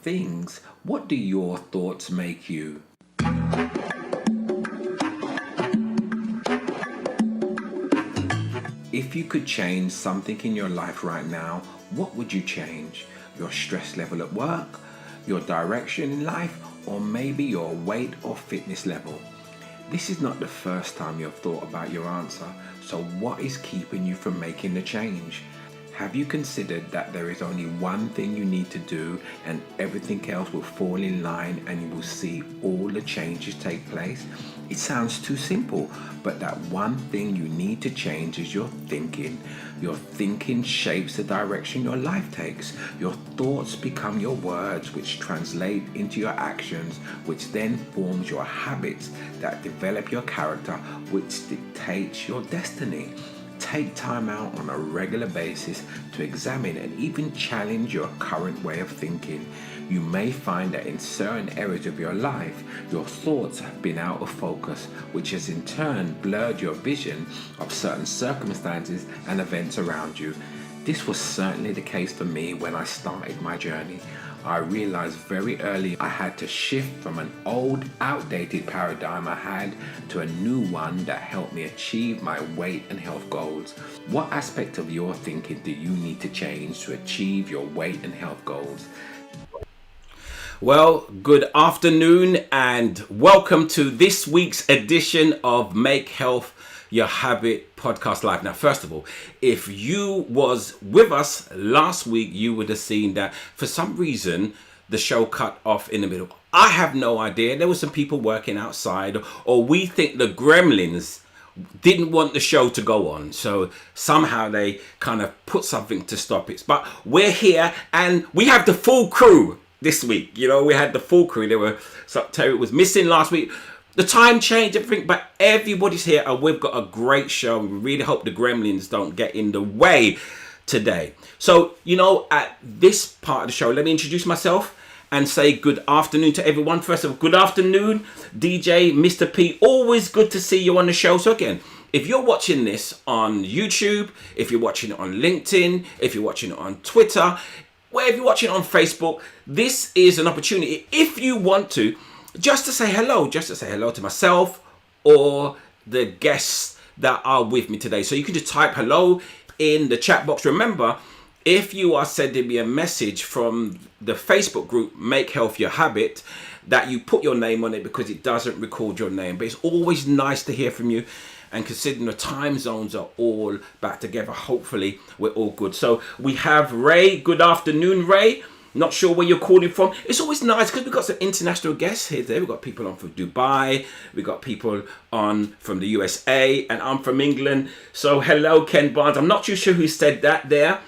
things, what do your thoughts make you? If you could change something in your life right now, what would you change? Your stress level at work, your direction in life, or maybe your weight or fitness level? This is not the first time you've thought about your answer, so what is keeping you from making the change? Have you considered that there is only one thing you need to do and everything else will fall in line and you will see all the changes take place? It sounds too simple, but that one thing you need to change is your thinking. Your thinking shapes the direction your life takes. Your thoughts become your words, which translate into your actions, which then forms your habits that develop your character, which dictates your destiny. Take time out on a regular basis to examine and even challenge your current way of thinking. You may find that in certain areas of your life, your thoughts have been out of focus, which has in turn blurred your vision of certain circumstances and events around you. This was certainly the case for me when I started my journey. I realized very early I had to shift from an old, outdated paradigm I had to a new one that helped me achieve my weight and health goals. What aspect of your thinking do you need to change to achieve your weight and health goals? Well, good afternoon and welcome to this week's edition of Make Health Your Habit podcast live. Now, first of all, if you was with us last week, you would have seen that for some reason the show cut off in the middle. I have no idea. There were some people working outside, or we think the gremlins didn't want the show to go on, so somehow they kind of put something to stop it. But we're here and we have the full crew this week. You know, we had the full crew. Terri was missing last week. The time changed, everything, but everybody's here and we've got a great show. We really hope the gremlins don't get in the way today. So, you know, at this part of the show, let me introduce myself and say good afternoon to everyone. First of all, good afternoon, DJ Mr. P. Always good to see you on the show. So again, if you're watching this on YouTube, if you're watching it on LinkedIn, if you're watching it on Twitter, wherever you're watching it on Facebook, this is an opportunity, if you want to, just to say hello to myself or the guests that are with me today. So you can just type hello in the chat box. Remember, if you are sending me a message from the Facebook group, Make Health Your Habit, that you put your name on it because it doesn't record your name. But it's always nice to hear from you. And considering the time zones are all back together, hopefully we're all good. So we have Ray. Good afternoon, Ray. Not sure where you're calling from. It's always nice because we've got some international guests here today. We've got people on from Dubai. We've got people on from the USA. And I'm from England. So hello, Ken Barnes. I'm not too sure who said that there.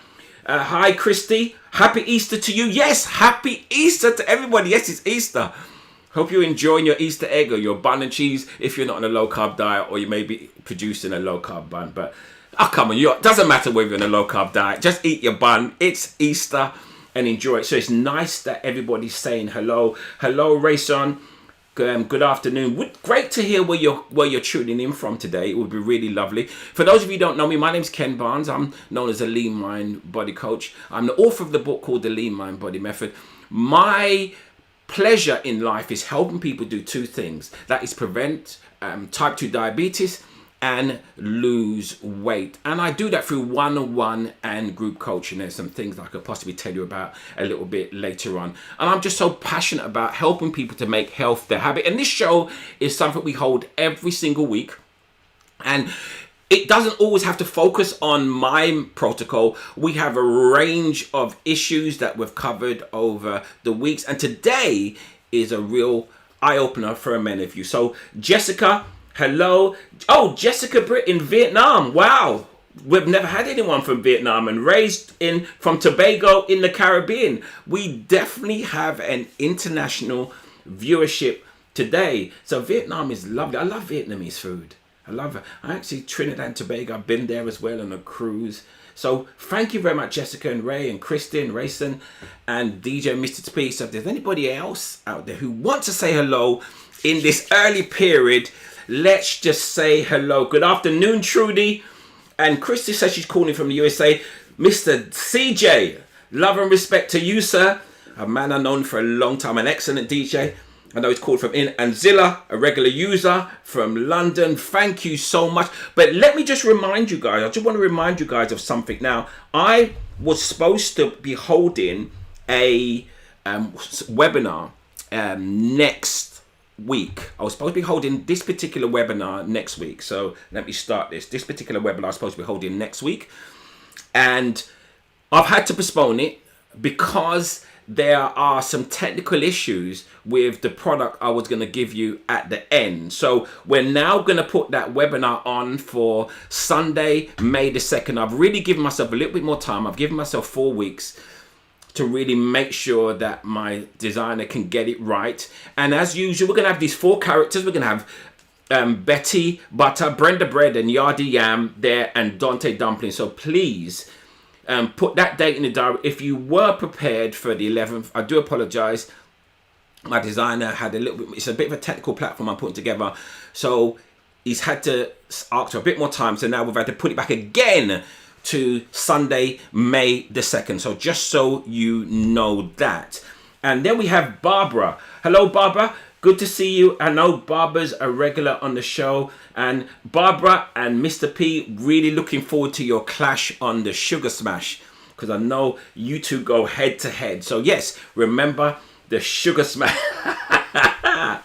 Hi, Christy. Happy Easter to you. Yes, happy Easter to everybody. Yes, it's Easter. Hope you're enjoying your Easter egg or your bun and cheese if you're not on a low-carb diet, or you may be producing a low-carb bun. But, come on, it doesn't matter whether you're on a low-carb diet. Just eat your bun. It's Easter. And enjoy it. So it's nice that everybody's saying hello. Hello, Rayson. Good afternoon. Great to hear where you're tuning in from today. It would be really lovely. For those of you who don't know me, my name's Ken Barnes. I'm known as a Lean Mind Body Coach. I'm the author of the book called The Lean Mind Body Method. My pleasure in life is helping people do two things. That is prevent type 2 diabetes and lose weight. And I do that through one-on-one and group coaching. There's some things I could possibly tell you about a little bit later on. And I'm just so passionate about helping people to make health their habit. And this show is something we hold every single week. And it doesn't always have to focus on my protocol. We have a range of issues that we've covered over the weeks. And today is a real eye-opener for many of you. So Jessica, hello. Oh, Jessica Britt in Vietnam. Wow. We've never had anyone from Vietnam, and raised from Tobago in the Caribbean. We definitely have an international viewership today. So Vietnam is lovely. I love Vietnamese food. I love it. I actually, Trinidad and Tobago, I've been there as well on a cruise. So thank you very much, Jessica and Ray and Kristen, Rayson and DJ Mr. P. So if there's anybody else out there who wants to say hello in this early period, let's just say hello. Good afternoon, Trudy. And Christy says she's calling from the USA. Mr. CJ, love and respect to you, sir. a man I've known for a long time, an excellent DJ. I know he's called from Anzilla, a regular user from London. Thank you so much. But let me just remind you guys, I just want to remind you guys of something now. I was supposed to be holding a webinar next week. I was supposed to be holding this particular webinar next week. So let me start this. This particular webinar I was supposed to be holding next week. And I've had to postpone it because there are some technical issues with the product I was going to give you at the end. So we're now going to put that webinar on for Sunday, May the 2nd. I've really given myself a little bit more time. I've given myself 4 weeks to really make sure that my designer can get it right. And as usual, we're going to have these 4 characters. We're going to have Betty Butter, Brenda Bread, and Yardi Yam there, and Dante Dumpling. So please put that date in the diary. If you were prepared for the 11th, I do apologize. My designer had a little bit, it's a bit of a technical platform I'm putting together. So he's had to ask for a bit more time. So now we've had to put it back again to Sunday, May the 2nd. So just so you know that. And then we have Barbara. Hello, Barbara. Good to see you. I know Barbara's a regular on the show. And Barbara and Mr. P, really looking forward to your clash on the Sugar Smash, because I know you two go head to head. So yes, remember the Sugar Smash.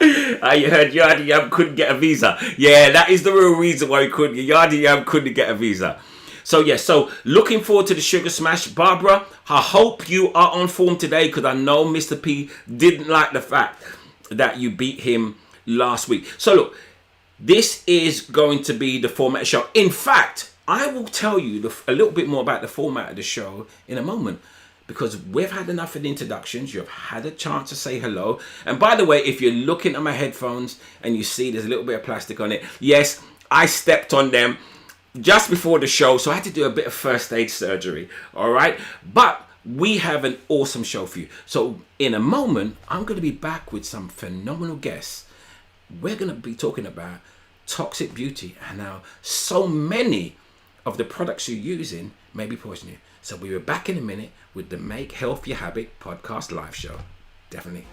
You heard Yardi Yam couldn't get a visa. Yeah, that is the real reason why Yardi Yam couldn't get a visa. So yes, so looking forward to the Sugar Smash. Barbara, I hope you are on form today, because I know Mr. P didn't like the fact that you beat him last week. So look, this is going to be the format of the show. In fact, I will tell you a little bit more about the format of the show in a moment, because we've had enough of the introductions. You've had a chance to say hello. And by the way, if you're looking at my headphones and you see there's a little bit of plastic on it, yes, I stepped on them just before the show, so I had to do a bit of first aid surgery. All right, but we have an awesome show for you. So in a moment, I'm going to be back with some phenomenal guests. We're going to be talking about toxic beauty and how so many of the products you're using may be poisoning you. So we'll be back in a minute with the Make Health Your Habit podcast live show. Definitely.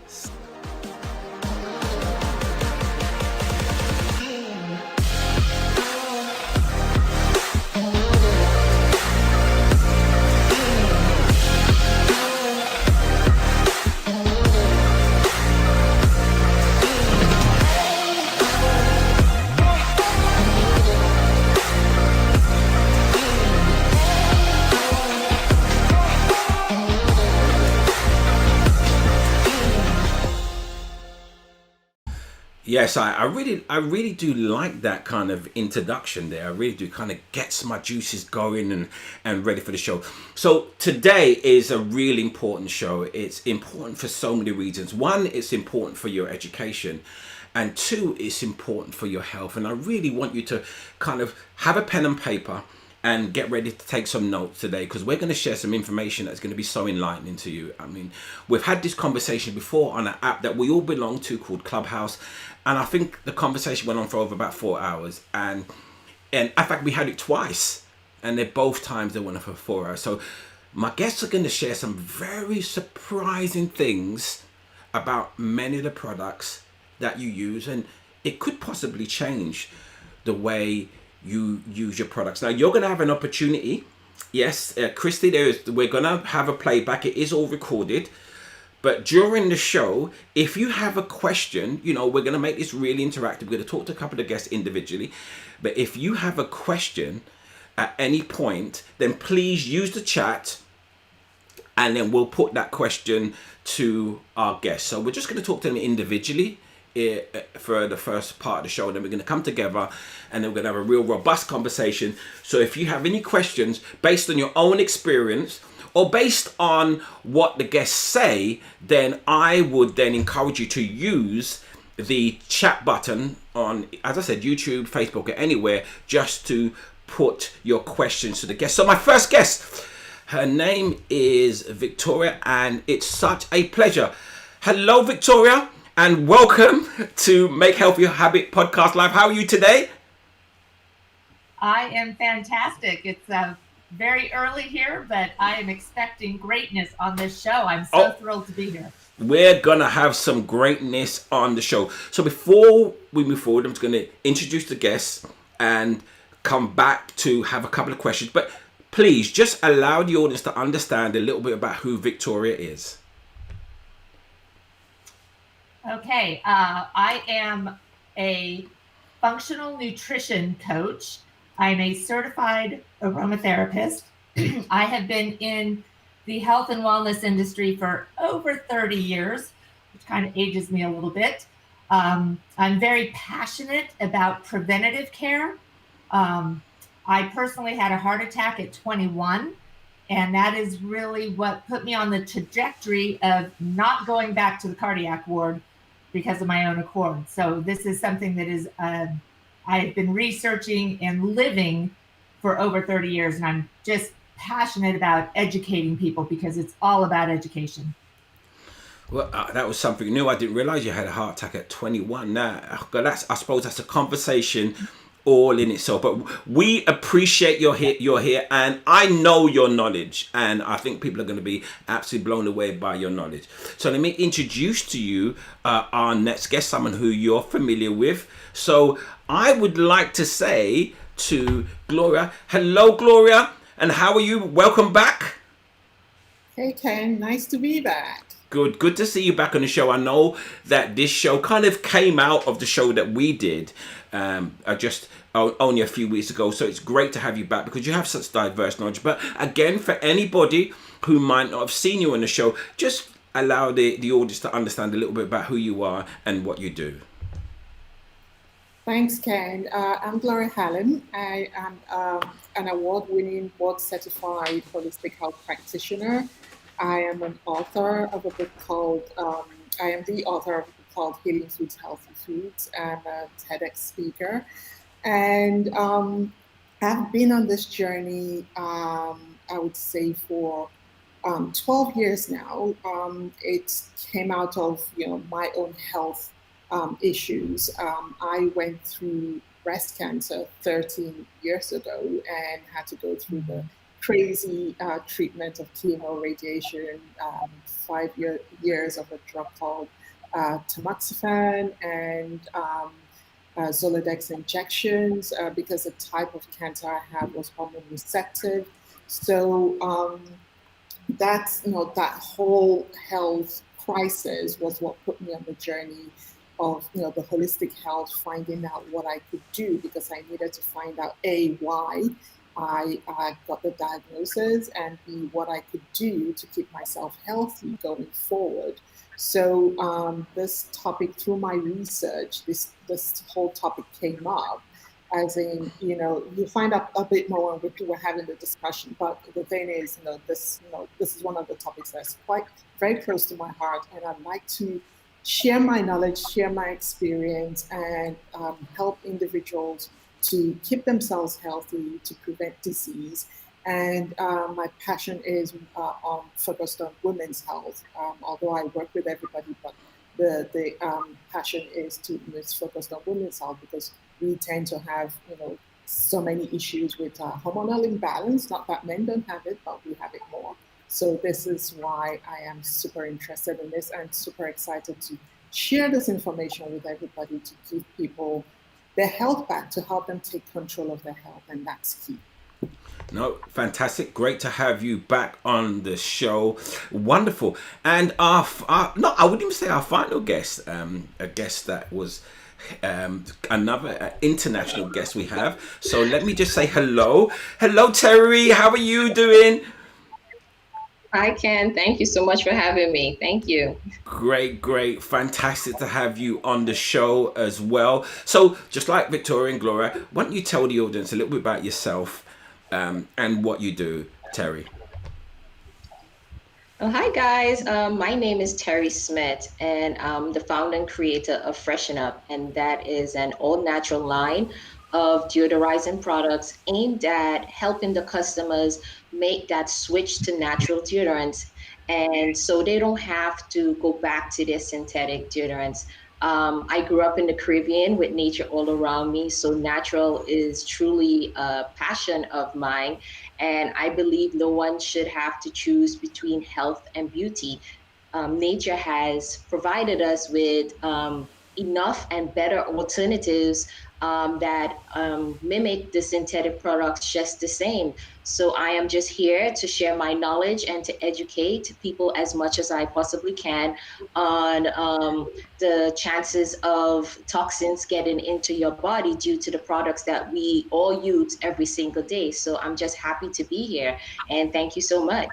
Yes, I really do like that kind of introduction there. I really do. Kind of gets my juices going and ready for the show. So today is a really important show. It's important for so many reasons. One, it's important for your education. And two, it's important for your health. And I really want you to kind of have a pen and paper and get ready to take some notes today, because we're going to share some information that's going to be so enlightening to you. I mean, we've had this conversation before on an app that we all belong to called Clubhouse. And I think the conversation went on for over about 4 hours. And in fact, we had it twice. And both times they went on for 4 hours. So my guests are going to share some very surprising things about many of the products that you use. And it could possibly change the way you use your products. Now, you're going to have an opportunity. Yes, Christy, we're going to have a playback. It is all recorded. But during the show, if you have a question, we're going to make this really interactive. We're going to talk to a couple of guests individually. But if you have a question at any point, then please use the chat, and then we'll put that question to our guests. So we're just going to talk to them individually for the first part of the show. And then we're going to come together, and then we're going to have a real robust conversation. So if you have any questions based on your own experience, or based on what the guests say, then I would then encourage you to use the chat button on, as I said, YouTube, Facebook, or anywhere, just to put your questions to the guests. So my first guest, her name is Victoria, and it's such a pleasure. Hello, Victoria, and welcome to Make Health Your Habit podcast live. How are you today? I am fantastic. It's very early here, but I am expecting greatness on this show. I'm so Oh, thrilled to be here. we're gonna have some greatness on the show. So before we move forward, I'm just gonna introduce the guests and come back to have a couple of questions. But please just allow the audience to understand a little bit about who Victoria is. Okay, I am a functional nutrition coach. I'm a certified aromatherapist. I have been in the health and wellness industry for over 30 years, which kind of ages me a little bit. I'm very passionate about preventative care. Um, I personally had a heart attack at 21, and that is really what put me on the trajectory of not going back to the cardiac ward because of my own accord. So this is something that is I've been researching and living for over 30 years, and I'm just passionate about educating people because it's all about education. Well, that was something new. I didn't realize you had a heart attack at 21. Now, I suppose that's a conversation all in itself. But we appreciate you're here, and I know your knowledge, and I think people are going to be absolutely blown away by your knowledge. So let me introduce to you our next guest, someone who you're familiar with. So I would like to say to Gloria, hello, Gloria, and how are you? Welcome back. Hey Ken, nice to be back. Good to see you back on the show. I know that this show kind of came out of the show that we did just only a few weeks ago. So it's great to have you back because you have such diverse knowledge. But again, for anybody who might not have seen you on the show, just allow the audience to understand a little bit about who you are and what you do. Thanks, Ken. I'm Gloria Halim. I am an award-winning, board-certified holistic health practitioner. I am an author of a book called, I am the author of a book called Healing Foods, Healthy Foods. I'm a TEDx speaker. And I've been on this journey, I would say, for 12 years now. It came out of my own health issues. I went through breast cancer 13 years ago and had to go through the crazy treatment of chemo, radiation, 5 years of a drug called tamoxifen, and Zoladex injections because the type of cancer I had was hormone receptive. So that whole health crisis was what put me on the journey of the holistic health, finding out what I could do because I needed to find out why I got the diagnosis, and B, what I could do to keep myself healthy going forward. So this topic, through my research, this whole topic came up. As in, you find out a bit more when we were having the discussion. But the thing is, this is one of the topics that's quite very close to my heart, and I'd like to share my knowledge, share my experience, and help individuals to keep themselves healthy, to prevent disease. And my passion is focused on women's health. Although I work with everybody, but the passion is focused on women's health because we tend to have so many issues with hormonal imbalance. Not that men don't have it, but we have it more. So this is why I am super interested in this and super excited to share this information with everybody to give people their health back, to help them take control of their health, and that's key. No, fantastic. Great to have you back on the show. Wonderful. And no, I wouldn't even say our final guest, a guest that was another international guest we have. So let me just say hello. Hello, Terri. How are you doing? Hi, Ken. Thank you so much for having me. Thank you. Great. Fantastic to have you on the show as well. So, just like Victoria and Gloria, why don't you tell the audience a little bit about yourself and what you do, Terri? Oh, hi, guys. My name is Terri Smith, and I'm the founder and creator of Freshen Up, and that is an all natural line of deodorizing products aimed at helping the customers make that switch to natural deodorants. And so they don't have to go back to their synthetic deodorants. I grew up in the Caribbean with nature all around me, so natural is truly a passion of mine. And I believe no one should have to choose between health and beauty. Nature has provided us with enough and better alternatives that mimic the synthetic products just the same. So I am just here to share my knowledge and to educate people as much as I possibly can on the chances of toxins getting into your body due to the products that we all use every single day. So I'm just happy to be here, and thank you so much.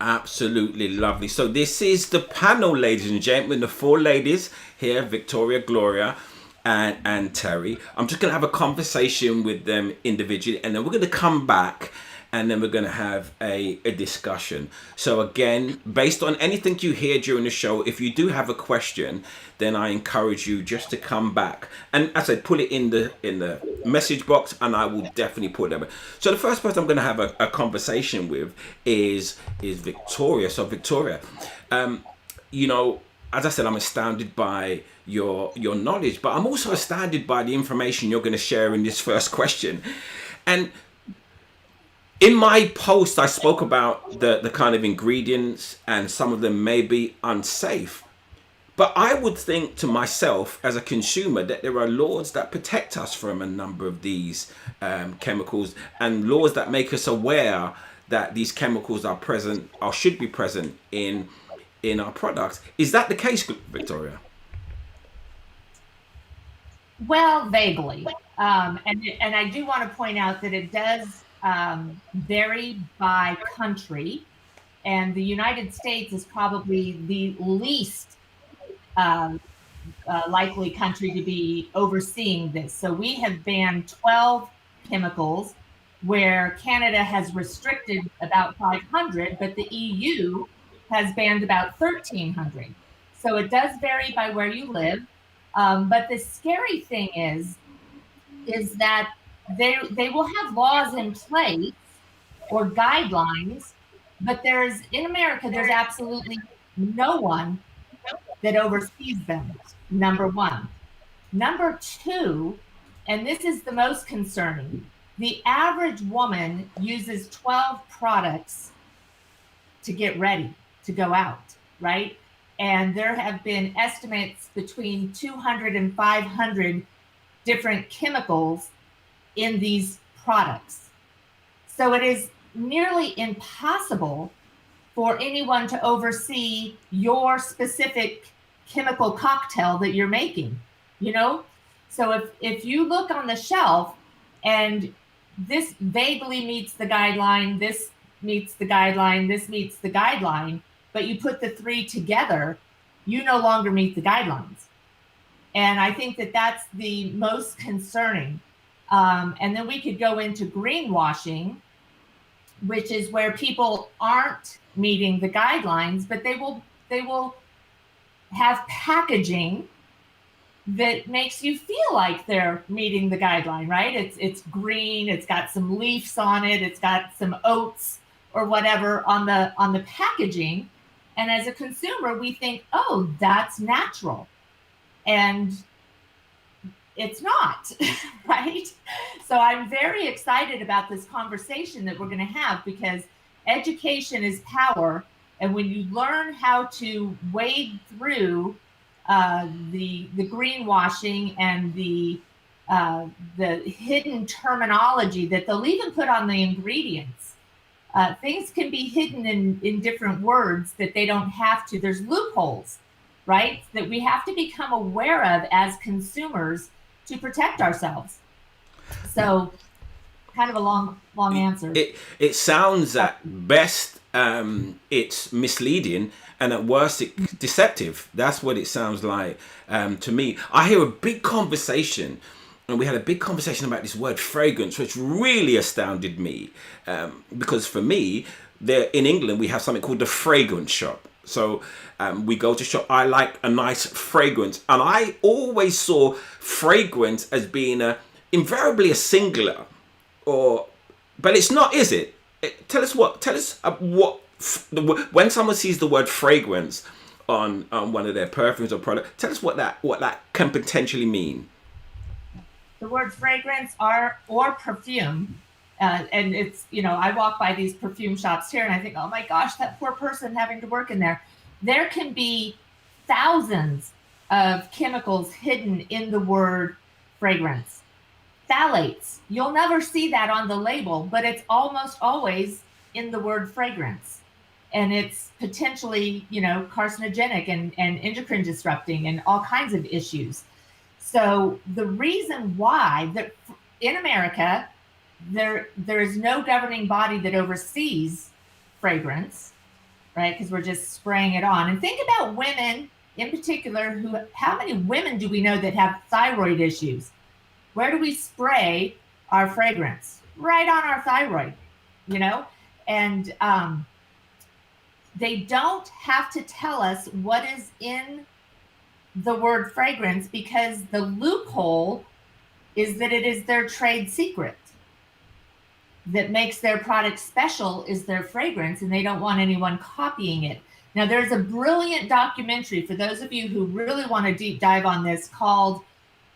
Absolutely lovely. So this is the panel, ladies and gentlemen, the four ladies here, Victoria, Gloria, and Terri. I'm just going to have a conversation with them individually, and then we're going to come back and then we're going to have a discussion. So again, based on anything you hear during the show, if you do have a question, then I encourage you just to come back and, as I said, put it in the message box, and I will definitely put them. So the first person I'm going to have a conversation with is Victoria. So Victoria, you know, as I said, I'm astounded by your knowledge, but I'm also astounded by the information you're going to share in this first question. And in my post, I spoke about the kind of ingredients, and some of them may be unsafe. But I would think to myself as a consumer that there are laws that protect us from a number of these chemicals, and laws that make us aware that these chemicals are present or should be present in our products. Is that the case, Victoria? Well, vaguely. And I do want to point out that it does vary by country. And the United States is probably the least likely country to be overseeing this. So we have banned 12 chemicals, where Canada has restricted about 500, but the EU has banned about 1,300. So it does vary by where you live. But the scary thing is that they will have laws in place or guidelines, but in America, there's absolutely no one that oversees them, number one. Number two, and this is the most concerning, the average woman uses 12 products to get ready to go out, right? And there have been estimates between 200 and 500 different chemicals in these products. So it is nearly impossible for anyone to oversee your specific chemical cocktail that you're making, you know? So if you look on the shelf and this vaguely meets the guideline, this meets the guideline, this meets the guideline, but you put the three together, you no longer meet the guidelines. And I think that that's the most concerning. And then we could go into greenwashing, which is where people aren't meeting the guidelines, but they will have packaging that makes you feel like they're meeting the guideline, right? It's green, it's got some leaves on it, it's got some oats or whatever on the packaging. And as a consumer, we think, oh, that's natural. And it's not, right? So I'm very excited about this conversation that we're going to have, because education is power. And when you learn how to wade through the greenwashing and the hidden terminology that they'll even put on the ingredients, things can be hidden in different words that they don't have to. There's loopholes, right, that we have to become aware of as consumers to protect ourselves. So kind of a long answer. It sounds at best it's misleading, and at worst it's deceptive. That's what it sounds like to me. I hear a big conversation, and we had a big conversation about this word fragrance, which really astounded me, because for me, there in England we have something called the fragrance shop. So we go to shop. I like a nice fragrance, and I always saw fragrance as being invariably a singular, but it's not, is it? Tell us what when someone sees the word fragrance, on one of their perfumes or product. Tell us what that can potentially mean. The word fragrance or perfume, and it's, I walk by these perfume shops here and I think, oh my gosh, that poor person having to work in there. There can be thousands of chemicals hidden in the word fragrance. Phthalates, you'll never see that on the label, but it's almost always in the word fragrance. And it's potentially, carcinogenic and endocrine disrupting and all kinds of issues. So the reason why that in America, there is no governing body that oversees fragrance, right? Because we're just spraying it on. And think about women in particular, how many women do we know that have thyroid issues? Where do we spray our fragrance? Right on our thyroid, and they don't have to tell us what is in the word fragrance, because the loophole is that it is their trade secret that makes their product special is their fragrance, and they don't want anyone copying it. Now, there's a brilliant documentary for those of you who really want to deep dive on this called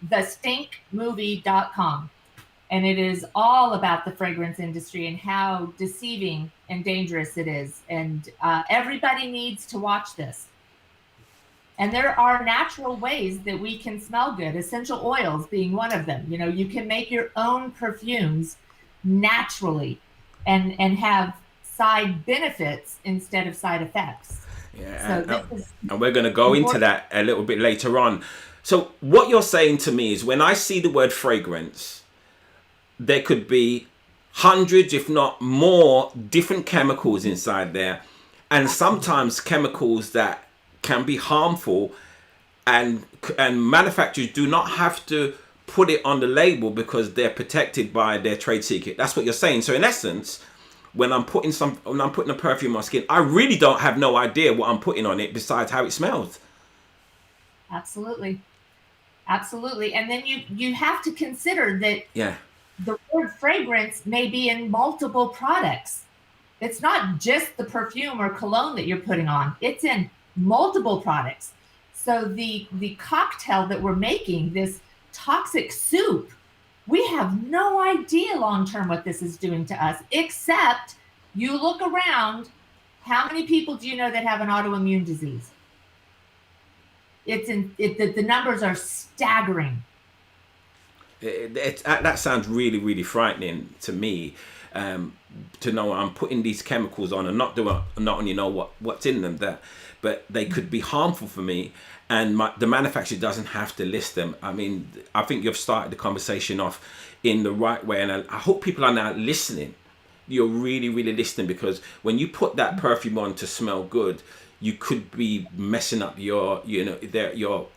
thestinkmovie.com. And it is all about the fragrance industry and how deceiving and dangerous it is. And everybody needs to watch this. And there are natural ways that we can smell good, essential oils being one of them. You can make your own perfumes naturally and have side benefits instead of side effects. Yeah, and we're going to go into that a little bit later on. So what you're saying to me is when I see the word fragrance, there could be hundreds, if not more, different chemicals inside there. And sometimes chemicals that can be harmful, and manufacturers do not have to put it on the label because they're protected by their trade secret. That's what you're saying. So in essence, when I'm putting a perfume on my skin, I really don't have no idea what I'm putting on it besides how it smells. Absolutely. And then you have to consider that the word fragrance may be in multiple products. It's not just the perfume or cologne that you're putting on. It's in multiple products. So the cocktail that we're making, this toxic soup, we have no idea long-term what this is doing to us, except you look around, how many people do you know that have an autoimmune disease? The numbers are staggering. That sounds really, really frightening to me, to know I'm putting these chemicals on and not only know what's in them, but they could be harmful for me, and the manufacturer doesn't have to list them. I mean, I think you've started the conversation off in the right way, and I hope people are now listening. You're really, really listening, because when you put that perfume on to smell good, you could be messing up your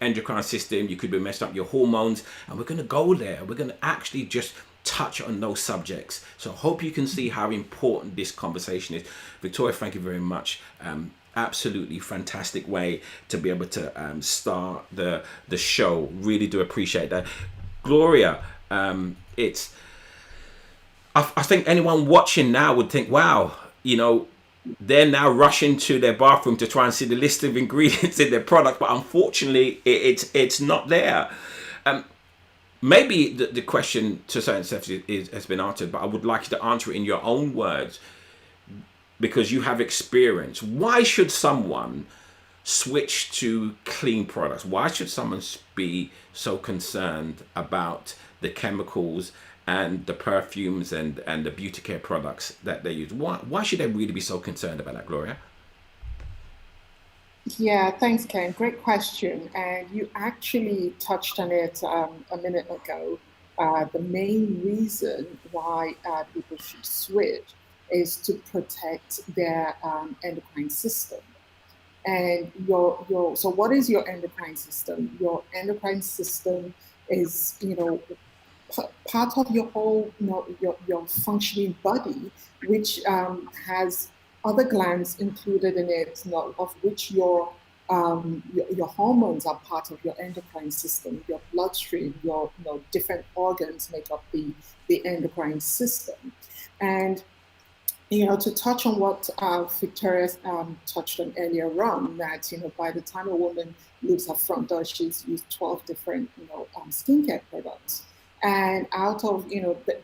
endocrine system. You could be messing up your hormones, and we're going to go there. We're going to actually just touch on those subjects. So I hope you can see how important this conversation is. Victoria, thank you very much. Absolutely fantastic way to be able to start the show. Really do appreciate that. Gloria, I think anyone watching now would think, wow, they're now rushing to their bathroom to try and see the list of ingredients in their product, but unfortunately it's not there. Maybe the question to a certain extent has been answered, but I would like you to answer it in your own words, because you have experience. Why should someone switch to clean products? Why should someone be so concerned about the chemicals and the perfumes and the beauty care products that they use? Why should they really be so concerned about that, Gloria? Yeah, thanks, Ken. Great question. And you actually touched on it a minute ago. The main reason why people should switch is to protect their endocrine system. And so what is your endocrine system? Your endocrine system is, part of your whole, your functioning body, which has other glands included in it, of which your hormones are part of your endocrine system. Your bloodstream, your different organs make up the endocrine system. And To touch on what Victoria touched on earlier on, that, by the time a woman leaves her front door, she's used 12 different, skincare products. And out of,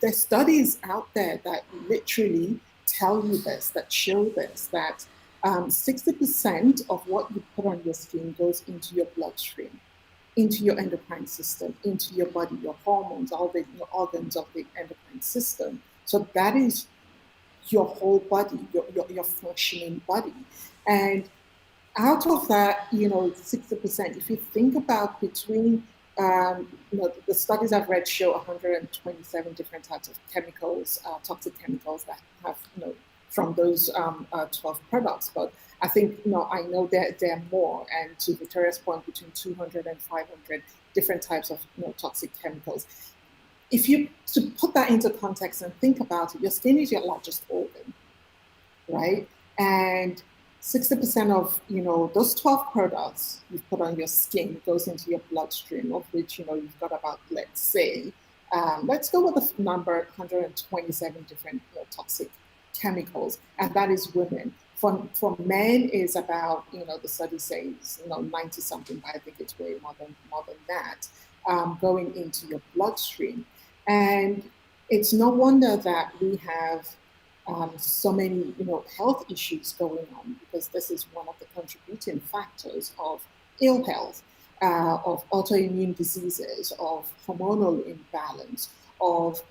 there's studies out there that literally tell you this, that show this, that 60% of what you put on your skin goes into your bloodstream, into your endocrine system, into your body, your hormones, all the organs of the endocrine system. So that is your whole body, your functioning body. And out of that, 60%, if you think about between, the studies I've read show 127 different types of chemicals, toxic chemicals that have, from those 12 products. But I think, I know there are more. And to Victoria's point, between 200 and 500 different types of, toxic chemicals. If you to put that into context and think about it, your skin is your largest organ, right? And 60% of those 12 products you put on your skin goes into your bloodstream, of which you've got about, let's say, let's go with the number 127 different toxic chemicals, and that is women. For men is about the study says 90 something, but I think it's way more than that, going into your bloodstream. And it's no wonder that we have so many, health issues going on, because this is one of the contributing factors of ill health, of autoimmune diseases, of hormonal imbalance, of,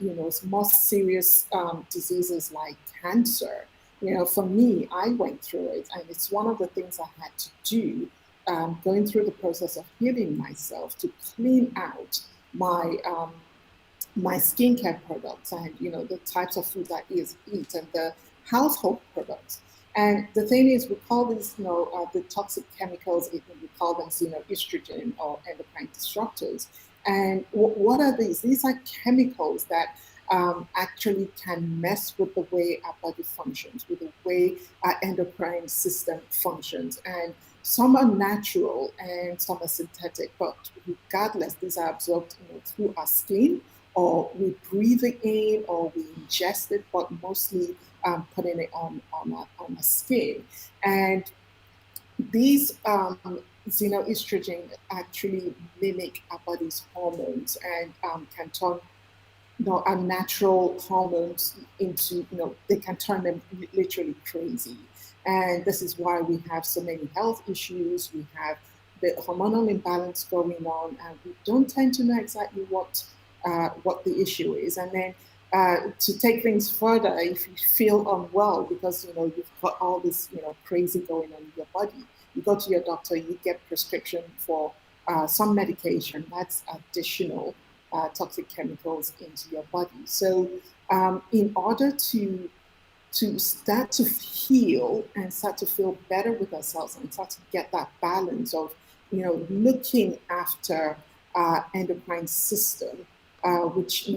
more serious diseases like cancer. For me, I went through it, and it's one of the things I had to do, going through the process of healing myself, to clean out my skincare products, and the types of foods I eat, and the household products. And the thing is, we call these, the toxic chemicals, we call them, estrogen or endocrine disruptors. And what are these? These are chemicals that actually can mess with the way our body functions, with the way our endocrine system functions. And some are natural and some are synthetic, but regardless, these are absorbed through our skin, or we breathe it in, or we ingest it, but mostly putting it on our skin. And these xenoestrogen actually mimic our body's hormones, and can turn our natural hormones into, they can turn them literally crazy. And this is why we have so many health issues. We have the hormonal imbalance going on, and we don't tend to know exactly what the issue is. And then to take things further, if you feel unwell because you've got all this crazy going on in your body, you go to your doctor, you get prescription for some medication that's additional toxic chemicals into your body. So in order to start to heal and start to feel better with ourselves, and start to get that balance of looking after our endocrine system, which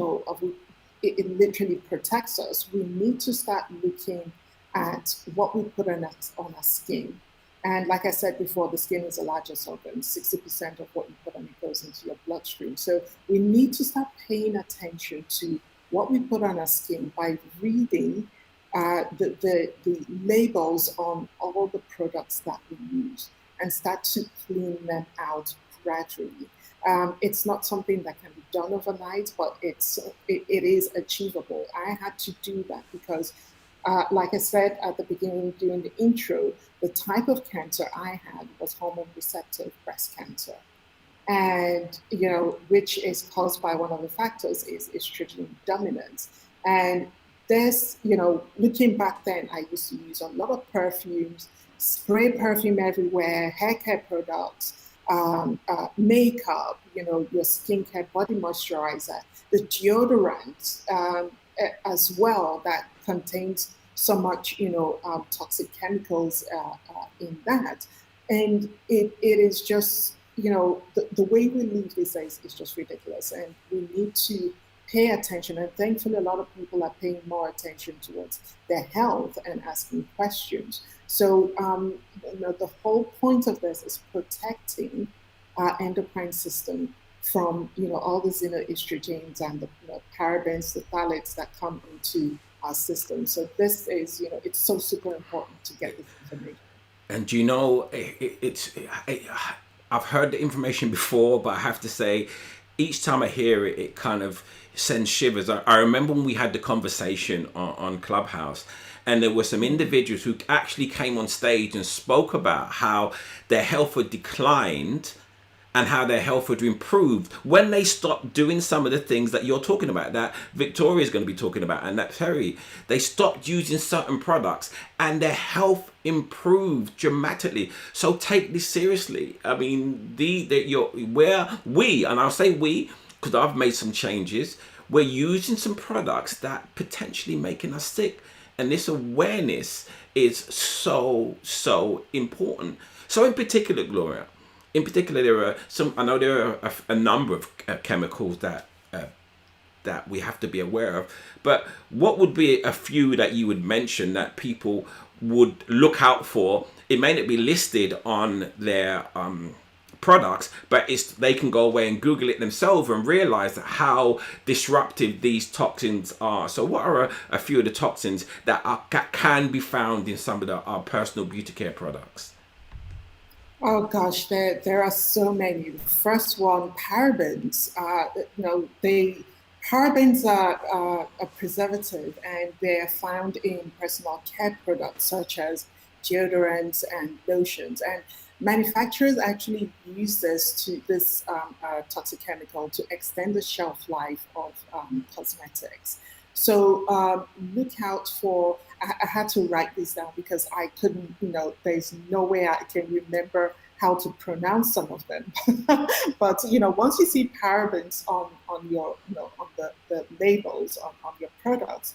it literally protects us, we need to start looking at what we put on our skin. And like I said before, the skin is the largest organ. 60% of what you put on it goes into your bloodstream. So we need to start paying attention to what we put on our skin by reading the labels on all the products that we use, and start to clean them out gradually. It's not something that can be done overnight, but it is achievable. I had to do that because, like I said at the beginning during the intro, the type of cancer I had was hormone receptive breast cancer, and which is caused by one of the factors is estrogen dominance. And this, looking back then, I used to use a lot of perfumes, spray perfume everywhere, hair care products, makeup, your skincare, body moisturizer, the deodorant as well, that contains so much, toxic chemicals in that. And it is just, the way we live these days is just ridiculous. And we need to pay attention. And thankfully, a lot of people are paying more attention towards their health and asking questions. So, the whole point of this is protecting our endocrine system from, all the xenoestrogens and the parabens, the phthalates that come into system. So this is, it's so super important to get this information. And you know, I've heard the information before, but I have to say, each time I hear it, it kind of sends shivers. I remember when we had the conversation on Clubhouse, and there were some individuals who actually came on stage and spoke about how their health had declined and how their health would improve when they stopped doing some of the things that you're talking about, that Victoria is going to be talking about, and that Terri. They stopped using certain products and their health improved dramatically. So take this seriously. I mean, where we, and I'll say we because I've made some changes, we're using some products that potentially making us sick, and this awareness is so important. So in particular, Gloria, there are some. I know there are a number of chemicals that we have to be aware of. But what would be a few that you would mention that people would look out for? It may not be listed on their products, but they can go away and Google it themselves and realize how disruptive these toxins are. So what are a few of the toxins that can be found in some of our personal beauty care products? Oh gosh, there are so many. The first one, parabens. Parabens are a preservative, and they are found in personal care products such as deodorants and lotions. And manufacturers actually use this toxic chemical to extend the shelf life of cosmetics. So look out for. I had to write this down because I couldn't. There's no way I can remember how to pronounce some of them. But once you see parabens on your on the labels on your products,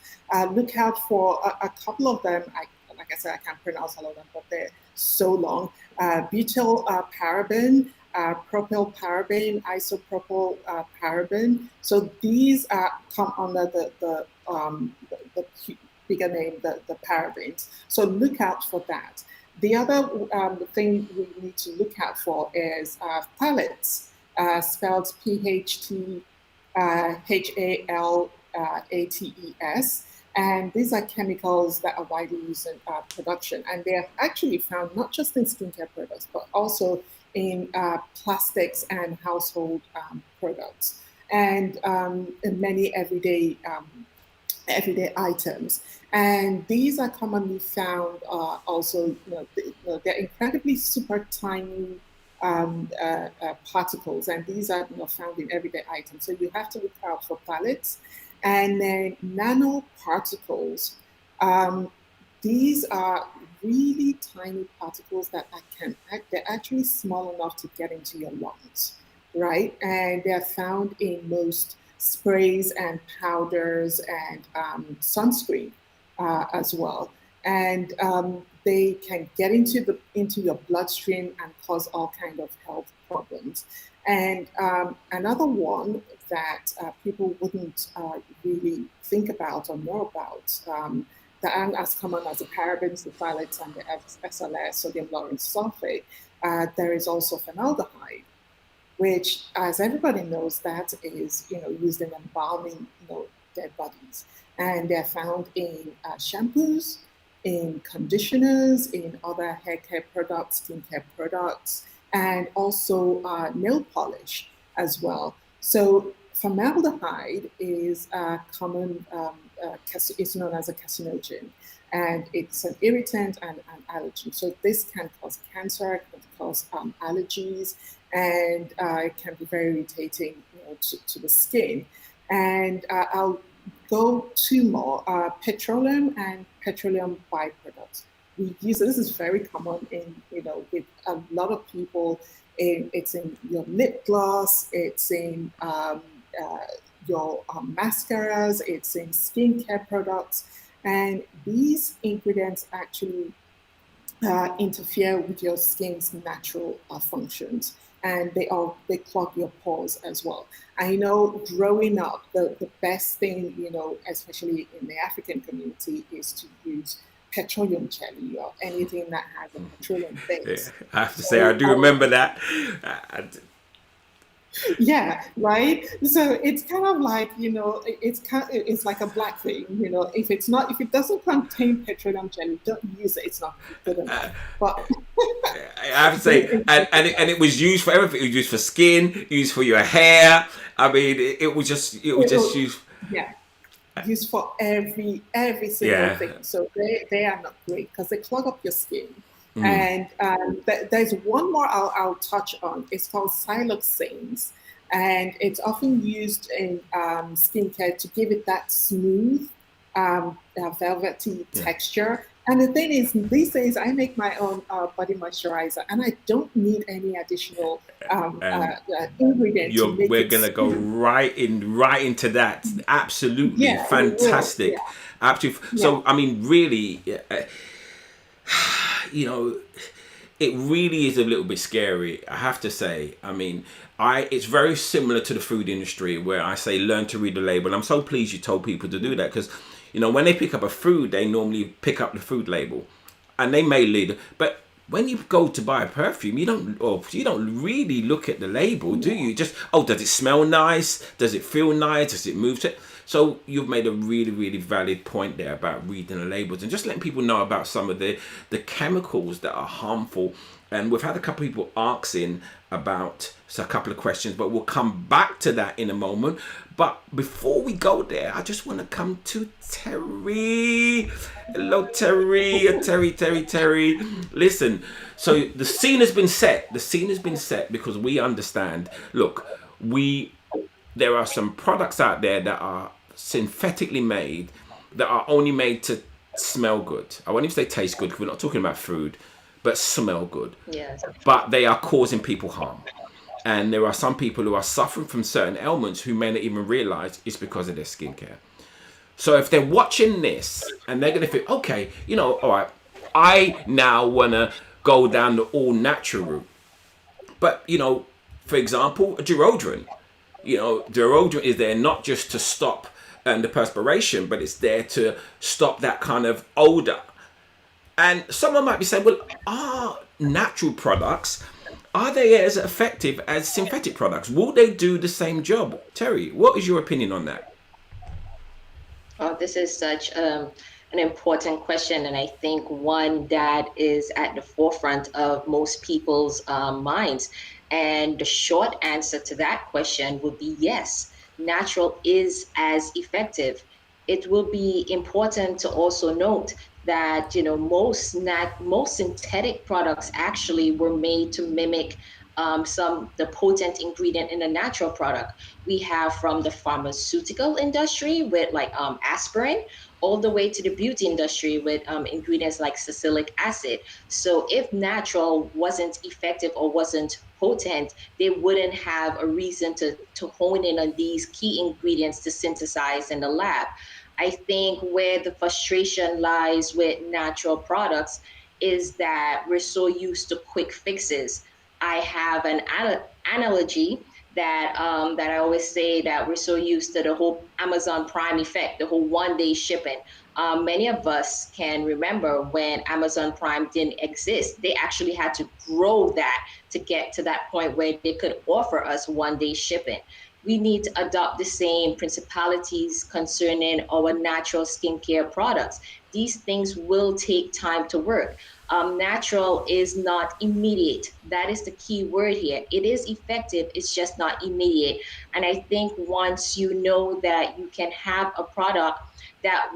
look out for a couple of them. Like I said, I can't pronounce all of them, but they're so long. Butyl paraben, propyl paraben, isopropyl paraben. So these come under the bigger name, the parabens. So look out for that. The other thing we need to look out for is phthalates, spelled PHTHALATES. And these are chemicals that are widely used in production. And they are actually found not just in skincare products, but also in plastics and household products, and in many everyday items. And these are commonly found also, they're incredibly super tiny particles, and these are found in everyday items. So you have to look out for phthalates. And then nanoparticles. These are really tiny particles that they're actually small enough to get into your lungs, right? And they're found in most sprays and powders and sunscreen as well. And they can get into your bloodstream and cause all kinds of health problems. And another one that people wouldn't really think about or know about that aren't as common as the parabens, the phthalates, and the SLS, sodium lauryl sulfate. There is also formaldehyde, which, as everybody knows, that is used in embalming dead bodies, and they're found in shampoos, in conditioners, in other hair care products, skincare products, and also nail polish as well. So formaldehyde is a common, it's known as a carcinogen, and it's an irritant and an allergen. So this can cause cancer, can cause allergies, and it can be very irritating to the skin. And I'll go two more, petroleum and petroleum byproducts. We use this is very common in with a lot of people. It's in your lip gloss, it's in your mascaras, it's in skincare products, and these ingredients actually interfere with your skin's natural functions, and they clog your pores as well. I know growing up, the best thing, especially in the African community, is to use petroleum jelly or anything that has a petroleum base. Yeah, I have to say, I do remember that. Yeah, right. So it's kind of like, it's like a black thing. If it doesn't contain petroleum jelly, don't use it. It's not good enough. But I have to say, and it was used for everything. It was used for skin, used for your hair. I mean, it was just it, used. yeah, used for every single Yeah. thing. So they are not great because they clog up your skin. And there's one more I'll touch on. It's called siloxanes, and it's often used in skincare to give it that smooth, velvety Yeah. texture. And the thing is, these days I make my own body moisturizer, and I don't need any additional And ingredient to make we're it gonna go smooth. right into that. Absolutely Yeah, we will. fantastic. Yeah, Absolutely. yeah. So I mean, really, you know, it really is a little bit scary, I have to say. I mean, I it's very similar to the food industry where I say learn to read the label. I'm so pleased you told people to do that because, when they pick up a food, they normally pick up the food label, and they may lead. But when you go to buy a perfume, you don't really look at the label, do you? Just, oh, does it smell nice? Does it feel nice? Does it move to? So you've made a really, really valid point there about reading the labels and just letting people know about some of the chemicals that are harmful. And we've had a couple of people asking about a couple of questions, but we'll come back to that in a moment. But before we go there, I just want to come to Terri. Hello, Terri. Terri. Listen, so the scene has been set. The scene has been set because we understand. Look, there are some products out there that are synthetically made that are only made to smell good. I won't even say taste good because we're not talking about food, but smell good. Yes. But they are causing people harm. And there are some people who are suffering from certain ailments who may not even realize it's because of their skincare. So if they're watching this and they're going to think, okay, all right, I now want to go down the all natural route. But, for example, a deodorant. Deodorant is there not just to stop the perspiration, but it's there to stop that kind of odor. And someone might be saying, well, are natural products, are they as effective as synthetic products? Will they do the same job? Terri, what is your opinion on that? Oh, this is such an important question, and I think one that is at the forefront of most people's minds. And the short answer to that question would be yes, natural is as effective. It will be important to also note that most synthetic products actually were made to mimic some the potent ingredient in a natural product. We have from the pharmaceutical industry with like aspirin, all the way to the beauty industry with ingredients like salicylic acid. So if natural wasn't effective or wasn't potent, they wouldn't have a reason to hone in on these key ingredients to synthesize in the lab. I think where the frustration lies with natural products is that we're so used to quick fixes. I have an analogy that I always say that we're so used to the whole Amazon Prime effect, the whole 1 day shipping. Many of us can remember when Amazon Prime didn't exist. They actually had to grow that to get to that point where they could offer us 1 day shipping. We need to adopt the same principalities concerning our natural skincare products. These things will take time to work. Natural is not immediate. That is the key word here. It is effective, it's just not immediate. And I think once you know that you can have a product that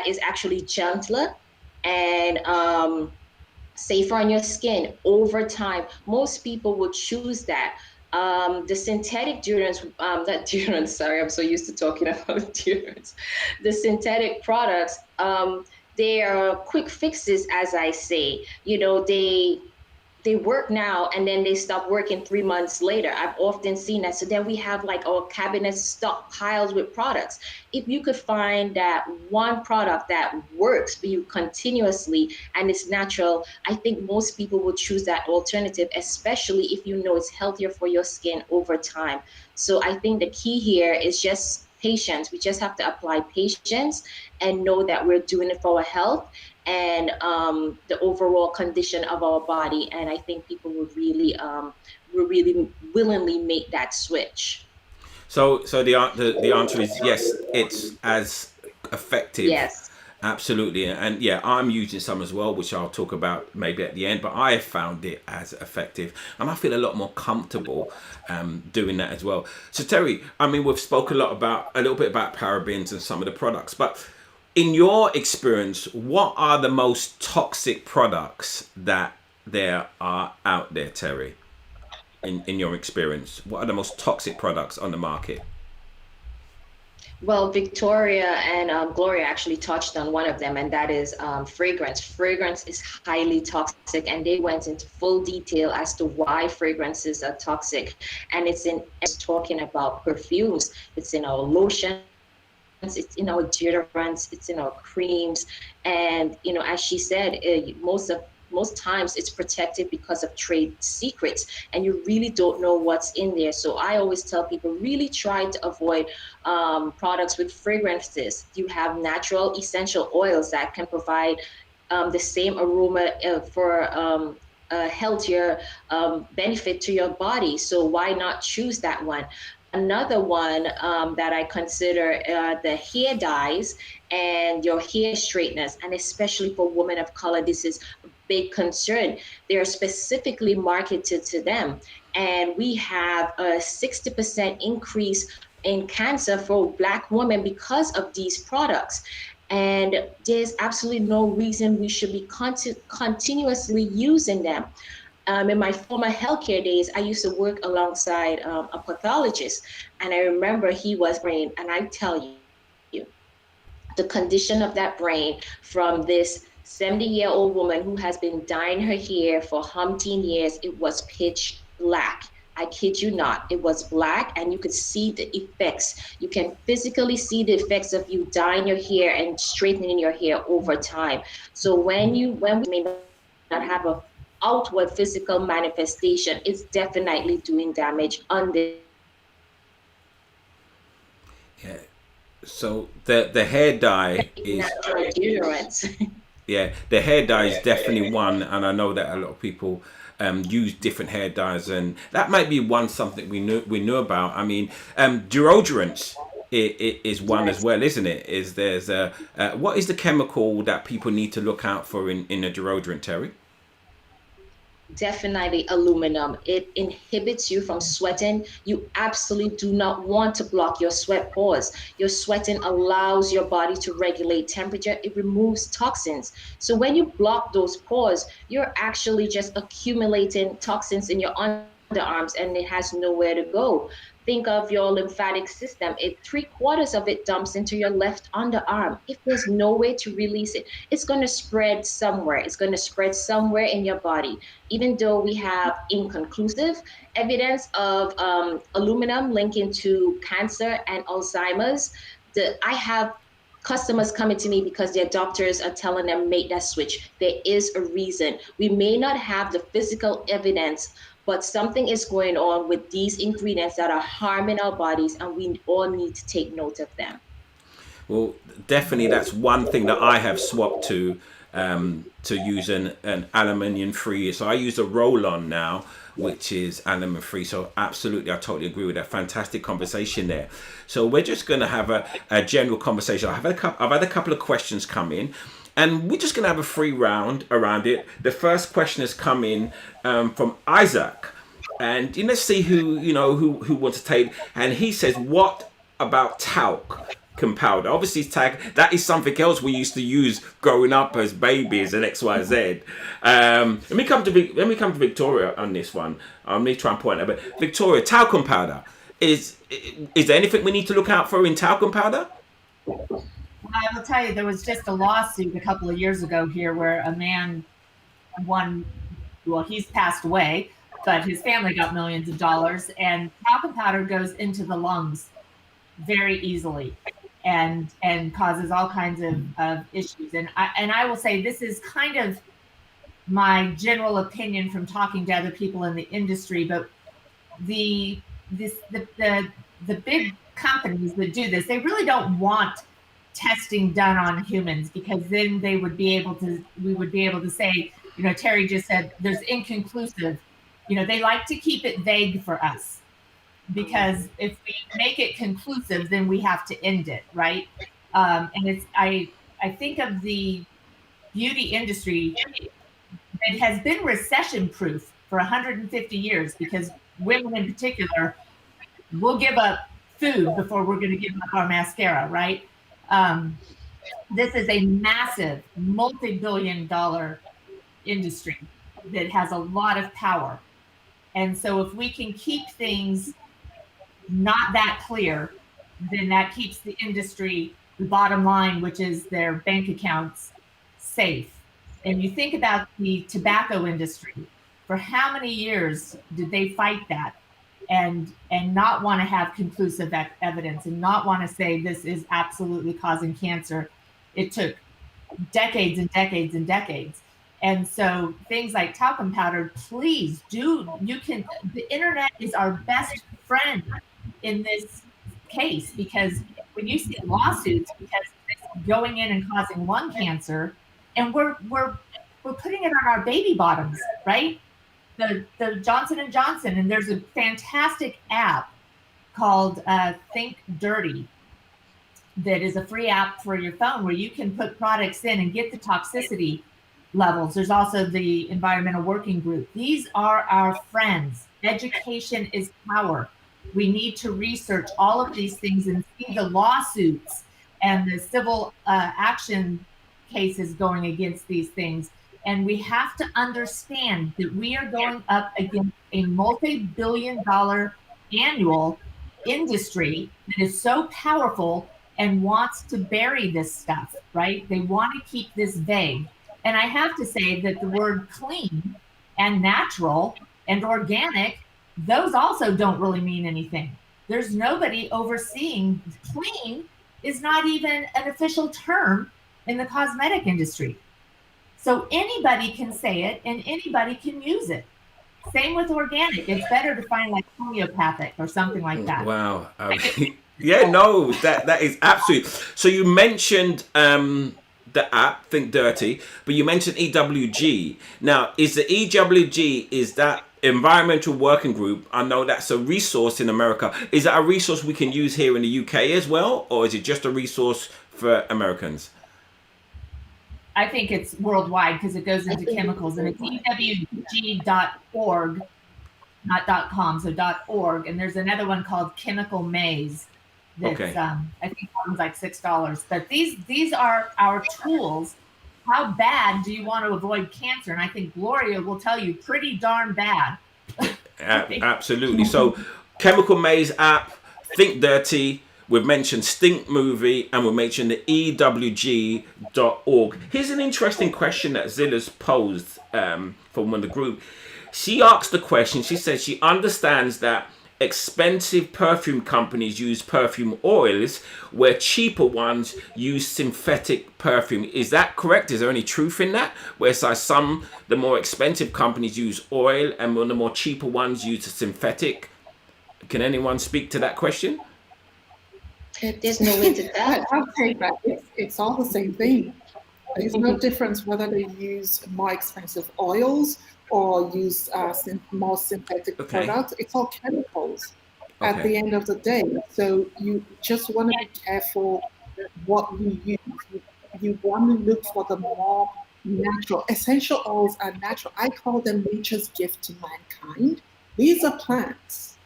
is actually gentler and safer on your skin over time, most people would choose that. The synthetic deodorants, that deodorants, sorry, I'm so used to talking about deodorants. The synthetic products, they are quick fixes, as I say. They work now and then they stop working 3 months later. I've often seen that. So then we have like our cabinets stockpiled with products. If you could find that one product that works for you continuously and it's natural, I think most people will choose that alternative, especially if you know it's healthier for your skin over time. So I think the key here is just patience. We just have to apply patience and know that we're doing it for our health and the overall condition of our body. And I think people would will really willingly make that switch. So the answer is yes, it's as effective. Yes. Absolutely. And yeah, I'm using some as well, which I'll talk about maybe at the end, but I have found it as effective and I feel a lot more comfortable doing that as well. So Terri, I mean, we've spoke a little bit about parabens and some of the products, but in your experience, what are the most toxic products that there are out there, Terri? In your experience, what are the most toxic products on the market? Well, Victoria and Gloria actually touched on one of them, and that is fragrance. Fragrance is highly toxic, and they went into full detail as to why fragrances are toxic. And it's talking about perfumes. It's in our lotions, it's in our deodorants, it's in our creams, and as she said, most times it's protected because of trade secrets, and you really don't know what's in there. So I always tell people, really try to avoid products with fragrances. You have natural essential oils that can provide the same aroma for a healthier benefit to your body. So why not choose that one? Another one that I consider the hair dyes and your hair straighteners, and especially for women of color, this is a big concern. They're specifically marketed to them, and we have a 60% increase in cancer for Black women because of these products. And there's absolutely no reason we should be continuously using them. In my former healthcare days, I used to work alongside a pathologist, and I remember he was brain, and I tell you, the condition of that brain from this 70-year-old woman who has been dyeing her hair for umpteen years, it was pitch black. I kid you not, it was black, and you could see the effects. You can physically see the effects of you dyeing your hair and straightening your hair over time. So when we may not have a outward physical manifestation, is definitely doing damage on the. Yeah. So the hair dye is Natural deodorants. yeah, the hair dye is definitely one, and I know that a lot of people use different hair dyes, and that might be one something we knew about. I mean, deodorants is one as well, isn't it? Is there's what is the chemical that people need to look out for in a deodorant, Terri? Definitely aluminum. It inhibits you from sweating. You absolutely do not want to block your sweat pores. Your sweating allows your body to regulate temperature. It removes toxins. So when you block those pores, you're actually just accumulating toxins in your underarms, and it has nowhere to go. Think of your lymphatic system. It 3/4 of it dumps into your left underarm. If there's no way to release it, it's going to spread somewhere. It's going to spread somewhere in your body. Even though we have inconclusive evidence of aluminum linking to cancer and Alzheimer's, I have customers coming to me because their doctors are telling them make that switch. There is a reason. We may not have the physical evidence, but something is going on with these ingredients that are harming our bodies, and we all need to take note of them. Well, definitely that's one thing that I have swapped to use an aluminium free. So I use a roll-on now, which is aluminium free. So absolutely, I totally agree with that. Fantastic conversation there. So we're just going to have a general conversation. I've had a couple of questions come in, and we're just going to have a free round around it. The first question has come in from Isaac, and let's see who wants to take. And he says, "What about talc powder?" Obviously, talc, that is something else we used to use growing up as babies and XYZ. Let me come to Victoria on this one. Let me try and point out. But Victoria, talcum powder, is there anything we need to look out for in talcum powder? Well, I will tell you, there was just a lawsuit a couple of years ago here where a man won. Well, he's passed away, but his family got millions of dollars, and talcum powder goes into the lungs very easily and causes all kinds of issues. And I will say, this is kind of my general opinion from talking to other people in the industry, but the big companies that do this, they really don't want testing done on humans, because then we would be able to say, Terri just said there's inconclusive they like to keep it vague for us, because if we make it conclusive, then we have to end it, right? And I think of the beauty industry, it has been recession proof for 150 years, because women in particular will give up food before we're going to give up our mascara, right? This is a massive multi-billion-dollar industry that has a lot of power. And so if we can keep things not that clear, then that keeps the industry, the bottom line, which is their bank accounts, safe. And you think about the tobacco industry, for how many years did they fight that and not want to have conclusive evidence and not want to say this is absolutely causing cancer? It took decades and decades and decades. And so things like talcum powder, please do, the internet is our best friend in this case, because when you see lawsuits because it's going in and causing lung cancer, and we're putting it on our baby bottoms, right? The Johnson and Johnson, and there's a fantastic app called Think Dirty that is a free app for your phone where you can put products in and get the toxicity levels. There's also the environmental working group. These are our friends. Education is power. We need to research all of these things and see the lawsuits and the civil action cases going against these things. And we have to understand that we are going up against a multi-billion-dollar annual industry that is so powerful and wants to bury this stuff, right? They want to keep this vague. And I have to say that the word clean and natural and organic, those also don't really mean anything. There's nobody overseeing. Clean is not even an official term in the cosmetic industry. So anybody can say it and anybody can use it. Same with organic. It's better to find like homeopathic or something like that. Wow. Yeah, no, that is absolute. So you mentioned the app Think Dirty, but you mentioned EWG. Now, is the EWG, is that environmental working group? I know that's a resource in America. Is that a resource we can use here in the UK as well, or is it just a resource for Americans? I think it's worldwide because it goes into chemicals, and it's ewg.org, not .com, so .org. And there's another one called Chemical Maze. That's, okay. I think that one's like $6. But these are our tools. How bad do you want to avoid cancer? And I think Gloria will tell you pretty darn bad. Absolutely. So Chemical Maze app, Think Dirty. We've mentioned Stink Movie, and we've mentioned the ewg.org. Here's an interesting question that Zilla's posed from one of the group. She asked the question, she said she understands that expensive perfume companies use perfume oils where cheaper ones use synthetic perfume. Is that correct? Is there any truth in that? Whereas the more expensive companies use oil and the more cheaper ones use a synthetic. Can anyone speak to that question? There's no way to tell. I'll take that. It's all the same thing. There's no difference whether they use more expensive oils or use more synthetic products. It's all chemicals at the end of the day. So you just want to be careful what you use. You want to look for the more natural. Essential oils are natural. I call them nature's gift to mankind. These are plants,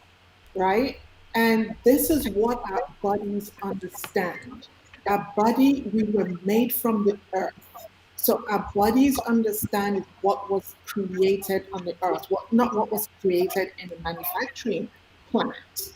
right? And this is what our bodies understand. Our body, we were made from the earth. So our bodies understand what was created on the earth, not what was created in the manufacturing plant,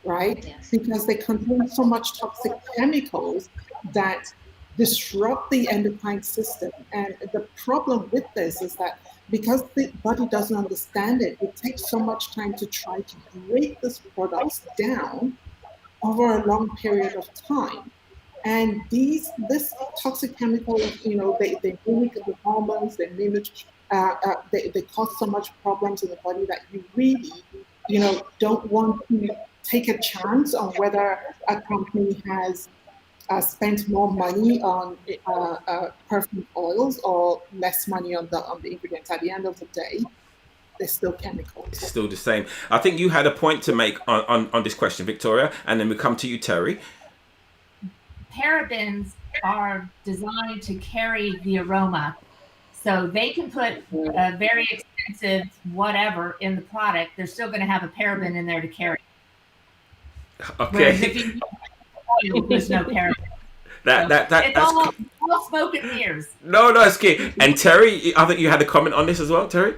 right? Yes. Because they contain so much toxic chemicals that disrupt the endocrine system. And the problem with this is that because the body doesn't understand it, it takes so much time to try to break these products down over a long period of time. And this toxic chemicals, they mimic the hormones, they mimic, they cause so much problems in the body that you really, don't want to take a chance on whether a company has spent more money on perfume oils or less money on the ingredients. At the end of the day, they're still chemicals. It's still the same. I think you had a point to make on this question, Victoria, and then we come to you, Terri. Parabens are designed to carry the aroma. So they can put a very expensive whatever in the product. They're still going to have a paraben in there to carry. Whereas if Okay. you use oil, there's no paraben. That's It's all smoke and mirrors. no, it's key. And Terri, I think you had a comment on this as well, Terri.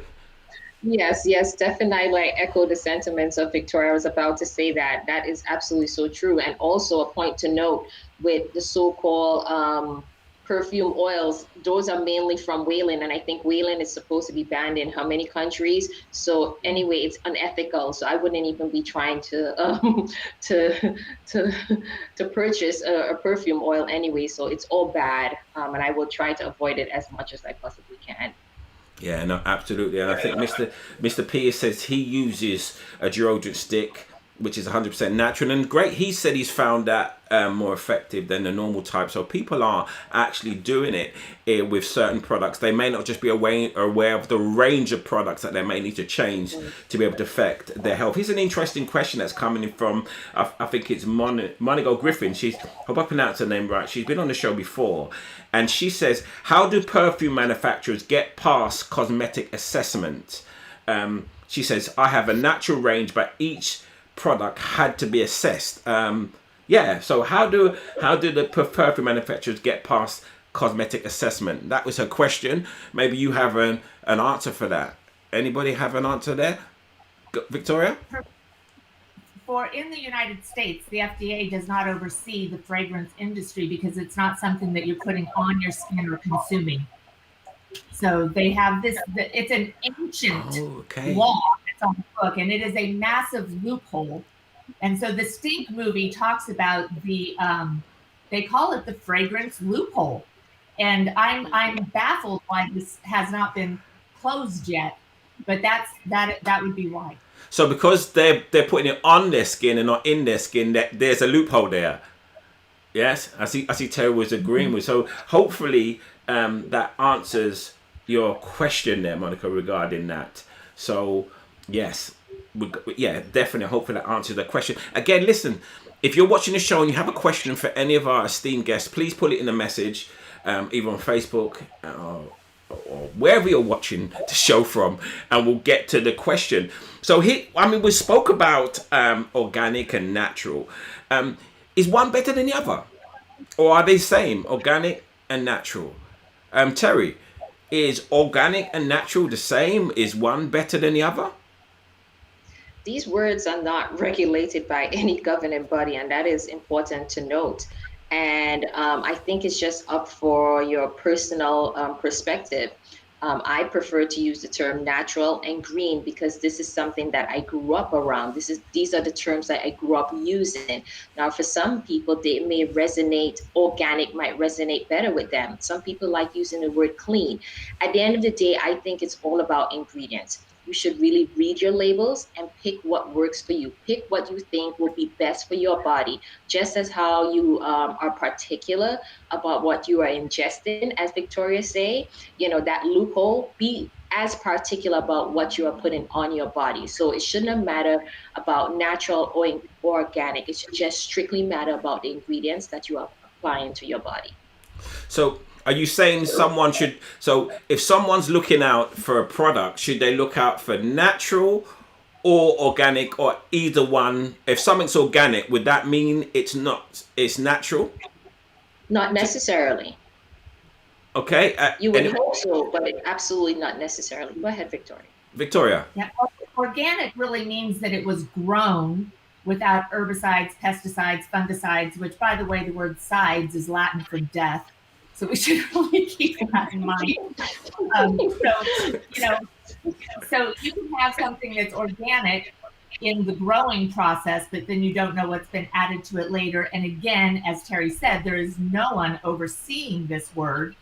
Yes, definitely. I echo the sentiments of Victoria. I was about to say that is absolutely so true. And also a point to note with the so-called perfume oils, those are mainly from Whaling, and I think Whaling is supposed to be banned in how many countries? So anyway, it's unethical. So I wouldn't even be trying to to purchase a perfume oil anyway. So it's all bad, and I will try to avoid it as much as I possibly can. Yeah, no, absolutely. And I think Mr. Pierce says he uses a deodorant stick, which is 100% natural and great. He said he's found that more effective than the normal type. So people are actually doing it with certain products. They may not just be aware of the range of products that they may need to change to be able to affect their health. Here's an interesting question that's coming in from, I think it's Monica Griffin. I hope I pronounced her name right. She's been on the show before. And she says, how do perfume manufacturers get past cosmetic assessment? She says, I have a natural range, but each product had to be assessed. So how do the perfume manufacturers get past cosmetic assessment? That was her question. Maybe you have an answer for that. Anybody have an answer there? Victoria? In the United States, the FDA does not oversee the fragrance industry because it's not something that you're putting on your skin or consuming. So they have this, it's an ancient law that's on the book, and it is a massive loophole. And so the Stink movie talks about they call it the fragrance loophole. And I'm baffled why this has not been closed yet, but that would be why. So because they're putting it on their skin and not in their skin, that there's a loophole there. Yes, I see Terri was agreeing with. So hopefully that answers your question there, Monica, regarding that. So yes, definitely. Hopefully that answers that question. Again, listen, if you're watching the show and you have a question for any of our esteemed guests, please put it in a message, either on Facebook or wherever you're watching the show from, and we'll get to the question. So we spoke about organic and natural. Is one better than the other, or are they the same, organic and natural? Terri, is organic and natural the same? Is one better than the other? These words are not regulated by any governing body, and that is important to note. And I think it's just up for your personal perspective. I prefer to use the term natural and green because this is something that I grew up around. These are the terms that I grew up using. Now, for some people, they may resonate, organic might resonate better with them. Some people like using the word clean. At the end of the day, I think it's all about ingredients. You should really read your labels and pick what works for you. Pick what you think will be best for your body, just as how you are particular about what you are ingesting, as Victoria say, that loophole, be as particular about what you are putting on your body. So it shouldn't matter about natural or organic. It should just strictly matter about the ingredients that you are applying to your body. So are you saying if someone's looking out for a product, should they look out for natural or organic, or either one? If something's organic, would that mean it's natural? Not necessarily. Okay. You would hope so, but absolutely not necessarily. Go ahead, Victoria. Yeah, organic really means that it was grown without herbicides, pesticides, fungicides, which, by the way, the word sides is Latin for death. So we should really keep that in mind. So you can have something that's organic in the growing process, but then you don't know what's been added to it later. And again, as Terri said, there is no one overseeing this word.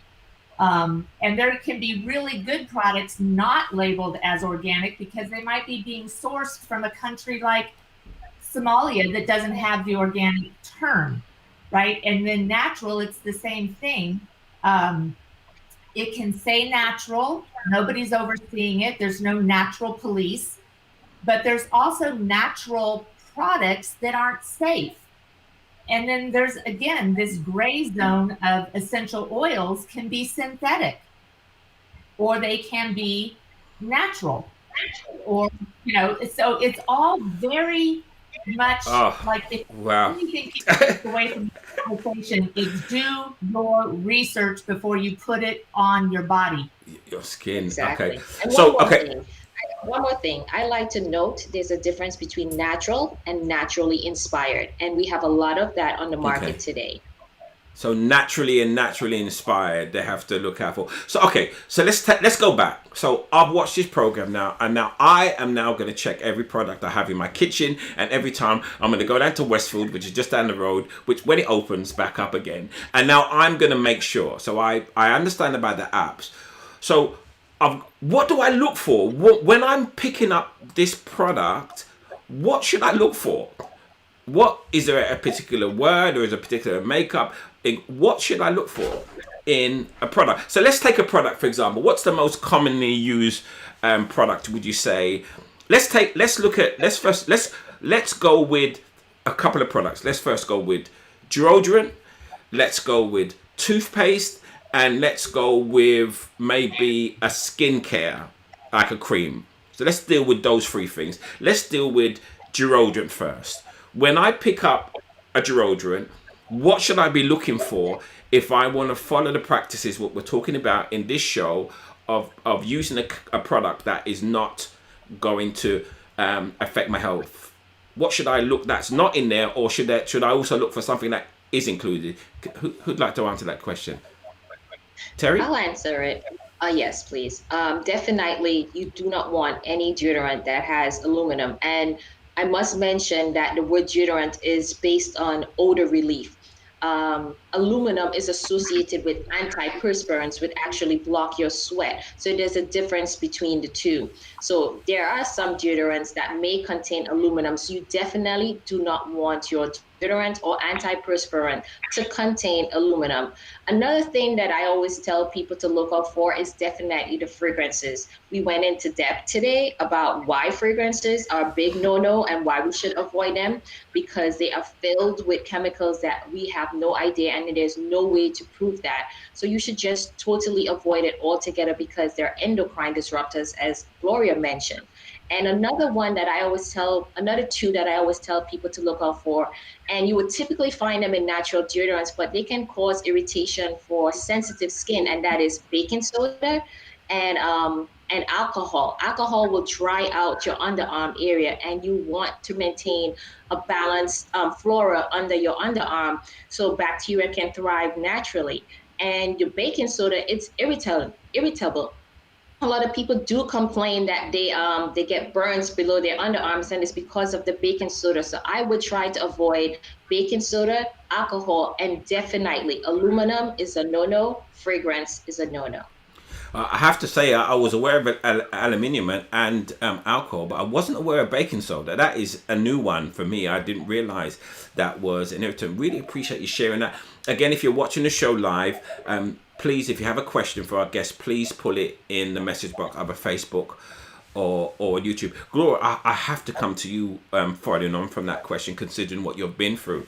And there can be really good products not labeled as organic because they might be being sourced from a country like Somalia that doesn't have the organic term. Right. And then natural, it's the same thing. it can say natural. Nobody's overseeing it. There's no natural police. But there's also natural products that aren't safe. And then there's, again, this gray zone of essential oils can be synthetic, or they can be natural, or, so it's all very much like, if Wow. anything people take away from the conversation is do your research before you put it on your body. Your skin. Exactly. Okay. And So, okay. one more thing. I like to note there's a difference between natural and naturally inspired. And we have a lot of that on the market today. So naturally and naturally inspired, they have to look out for. So okay, so let's go back. So I've watched this program now, and now I am now going to check every product I have in my kitchen, and every time I'm going to go down to Westfield, which is just down the road, which when it opens back up again, and now I'm going to make sure. So I understand about the apps. So what do I look for when I'm picking up this product? What should I look for? What is there a particular word or is there a particular makeup? What should I look for in a product? So let's take a product, for example. What's the most commonly used product, would you say? Let's go with a couple of products. Let's first go with deodorant. Let's go with toothpaste, and let's go with maybe a skincare, like a cream. So let's deal with those three things. Let's deal with deodorant first. When I pick up a deodorant, what should I be looking for if I want to follow the practices, what we're talking about in this show, of using a product that is not going to affect my health? What should I look that's not in there, or should I also look for something that is included? Who'd like to answer that question? Terri? I'll answer it. Yes, please. Definitely, you do not want any deodorant that has aluminum. And I must mention that the word deodorant is based on odor relief. Aluminum is associated with antiperspirants, which actually block your sweat. So there's a difference between the two. So there are some deodorants that may contain aluminum. So you definitely do not want your deodorant or antiperspirant to contain aluminum. Another thing that I always tell people to look out for is definitely the fragrances. We went into depth today about why fragrances are a big no-no and why we should avoid them, because they are filled with chemicals that we have no idea, and there's no way to prove that. So you should just totally avoid it altogether, because they're endocrine disruptors, as Gloria mentioned. And another two that I always tell people to look out for, and you would typically find them in natural deodorants, but they can cause irritation for sensitive skin, and that is baking soda and alcohol. Alcohol will dry out your underarm area, and you want to maintain a balanced flora under your underarm so bacteria can thrive naturally. And your baking soda, it's irritable. A lot of people do complain that they get burns below their underarms, and it's because of the baking soda. So I would try to avoid baking soda, alcohol, and definitely aluminum is a no-no. Fragrance is a no-no. I have to say, I was aware of aluminium and alcohol, but I wasn't aware of baking soda. That is a new one for me. I didn't realize that was an irritant. Really appreciate you sharing that. Again, if you're watching the show live, please, if you have a question for our guest, please pull it in the message box, either Facebook or YouTube. Gloria, I have to come to you following on from that question, considering what you've been through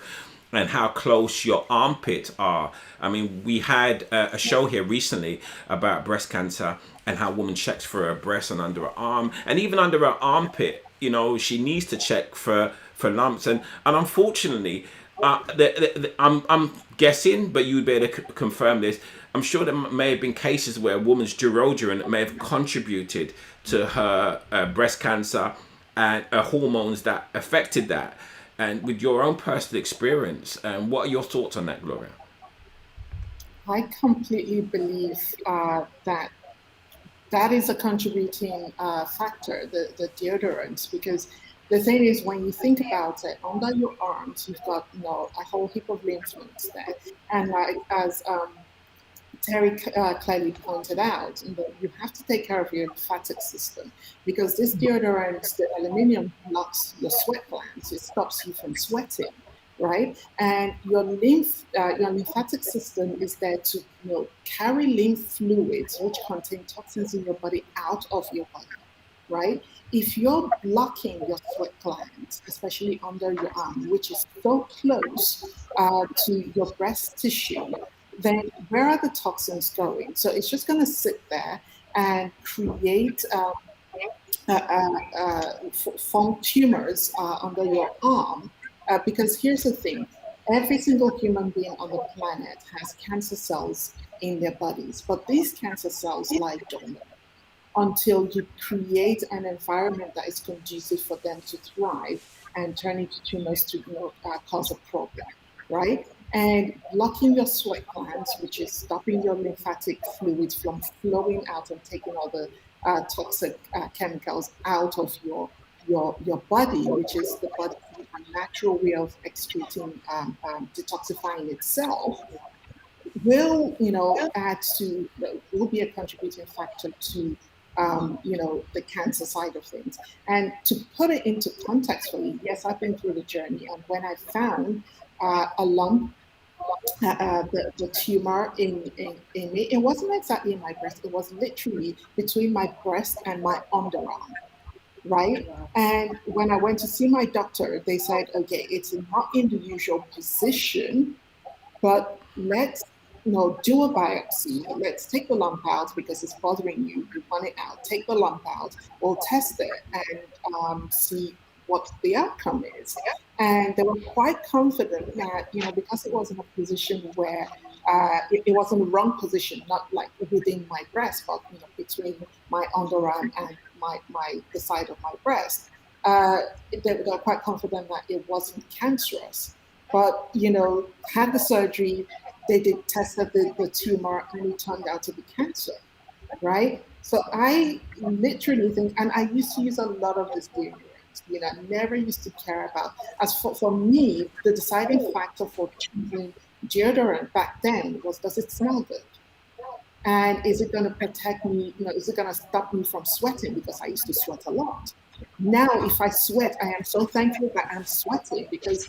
and how close your armpits are. I mean, we had a show here recently about breast cancer and how a woman checks for her breast and under her arm, and even under her armpit, she needs to check for lumps. And unfortunately, I'm guessing, but you'd be able to confirm this, I'm sure there may have been cases where a woman's deodorant may have contributed to her breast cancer and hormones that affected that. And with your own personal experience, what are your thoughts on that, Gloria? I completely believe that is a contributing factor, the deodorants, because the thing is, when you think about it, under your arms, you've got a whole heap of lymph nodes there, and as Terri clearly pointed out, you have to take care of your lymphatic system, because this deodorant, the aluminium, blocks your sweat glands. It stops you from sweating. right? And your lymphatic system is there to carry lymph fluids, which contain toxins in your body, out of your body, right? If you're blocking your sweat glands, especially under your arm, which is so close to your breast tissue, then where are the toxins going? So it's just going to sit there and create form tumors under your arm. Because here's the thing, every single human being on the planet has cancer cells in their bodies, but these cancer cells lie dormant until you create an environment that is conducive for them to thrive and turn into tumors to cause a problem, right? And blocking your sweat glands, which is stopping your lymphatic fluids from flowing out and taking all the toxic chemicals out of your body, which is the body's natural way of excreting, detoxifying itself, will add to, will be a contributing factor to the cancer side of things. And to put it into context for you, yes, I've been through the journey, and when I found a lump, the tumor in me, it wasn't exactly in my breast, it was literally between my breast and my underarm, right? And when I went to see my doctor, they said, okay, it's not in the usual position, but let's do a biopsy. Let's take the lump out because it's bothering you. You want it out. Take the lump out. We'll test it and see what the outcome is. And they were quite confident that because it was in a position where it was in the wrong position, not like within my breast, but between my underarm and the side of my breast. They were quite confident that it wasn't cancerous. But had the surgery, they did tested the tumor, and it turned out to be cancer, right? So I literally think, and I used to use a lot of this deodorant, never used to care about. As for me, the deciding factor for choosing deodorant back then was, does it smell good? And is it going to protect me? Is it going to stop me from sweating? Because I used to sweat a lot. Now, if I sweat, I am so thankful that I'm sweating, because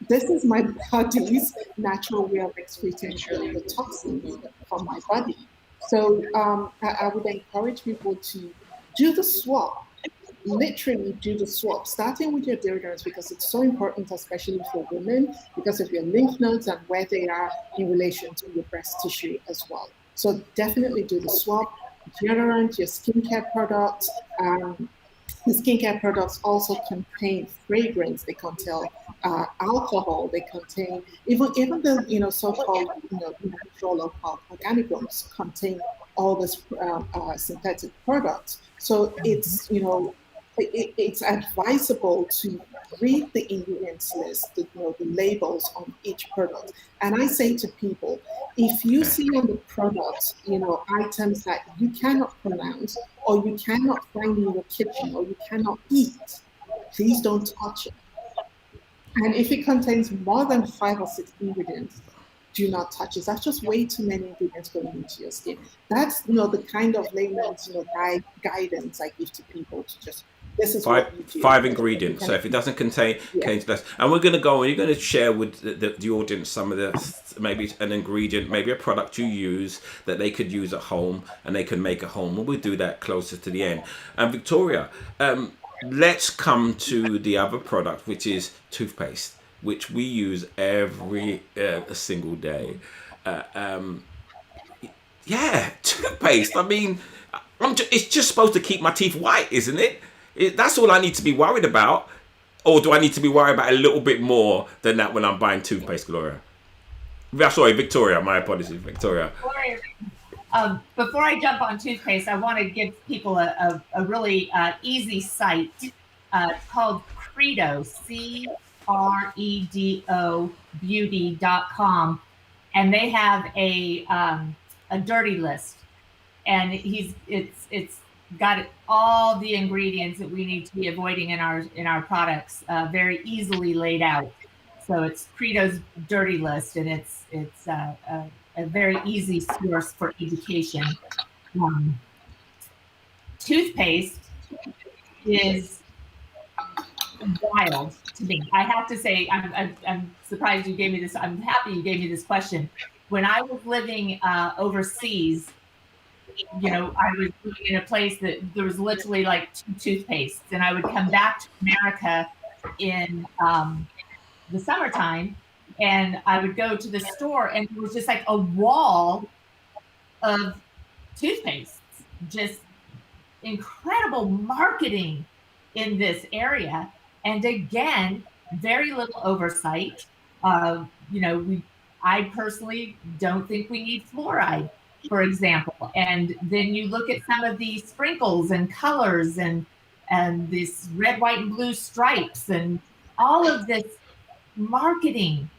this is my body's natural way of excreting the toxins from my body. So I would encourage people to do the swap, literally do the swap, starting with your deodorants, because it's so important, especially for women, because of your lymph nodes and where they are in relation to your breast tissue as well. So definitely do the swap, deodorant, your skincare products. The skincare products also contain fragrance. They contain alcohol. They contain even the so-called natural or organic ones contain all this synthetic products. So it's it's advisable to read the ingredients list, the labels on each product. And I say to people, if you see on the product, items that you cannot pronounce, or you cannot find in your kitchen, or you cannot eat, please don't touch it. And if it contains more than 5 or 6 ingredients, do not touch it. That's just way too many ingredients going into your skin. That's the kind of layman's guidance I give to people, to just, this is five ingredients. So if it doesn't contain less, and we're going to go on, you're going to share with the audience some of the, maybe an ingredient, maybe a product you use that they could use at home and they can make at home. And we'll do that closer to the end. And Victoria, let's come to the other product, which is toothpaste, which we use every single day. Toothpaste. I mean, it's just supposed to keep my teeth white, isn't it? That's all I need to be worried about. Or do I need to be worried about a little bit more than that when I'm buying toothpaste, Gloria? Sorry, Victoria. My apologies, Victoria. Before I jump on toothpaste, I want to give people a really easy site called Credo, CREDO beauty.com, and they have a dirty list, and it's got all the ingredients that we need to be avoiding in our products, very easily laid out. So it's Credo's dirty list, and it's a very easy source for education. Toothpaste is wild to me. I have to say, I'm surprised you gave me this. I'm happy you gave me this question. When I was living overseas, I was living in a place that there was literally like 2 toothpastes, and I would come back to America in the summertime, and I would go to the store, and it was just like a wall of toothpastes, just incredible marketing in this area. And again, very little oversight. I personally don't think we need fluoride, for example. And then you look at some of these sprinkles and colors and this red, white, and blue stripes and all of this marketing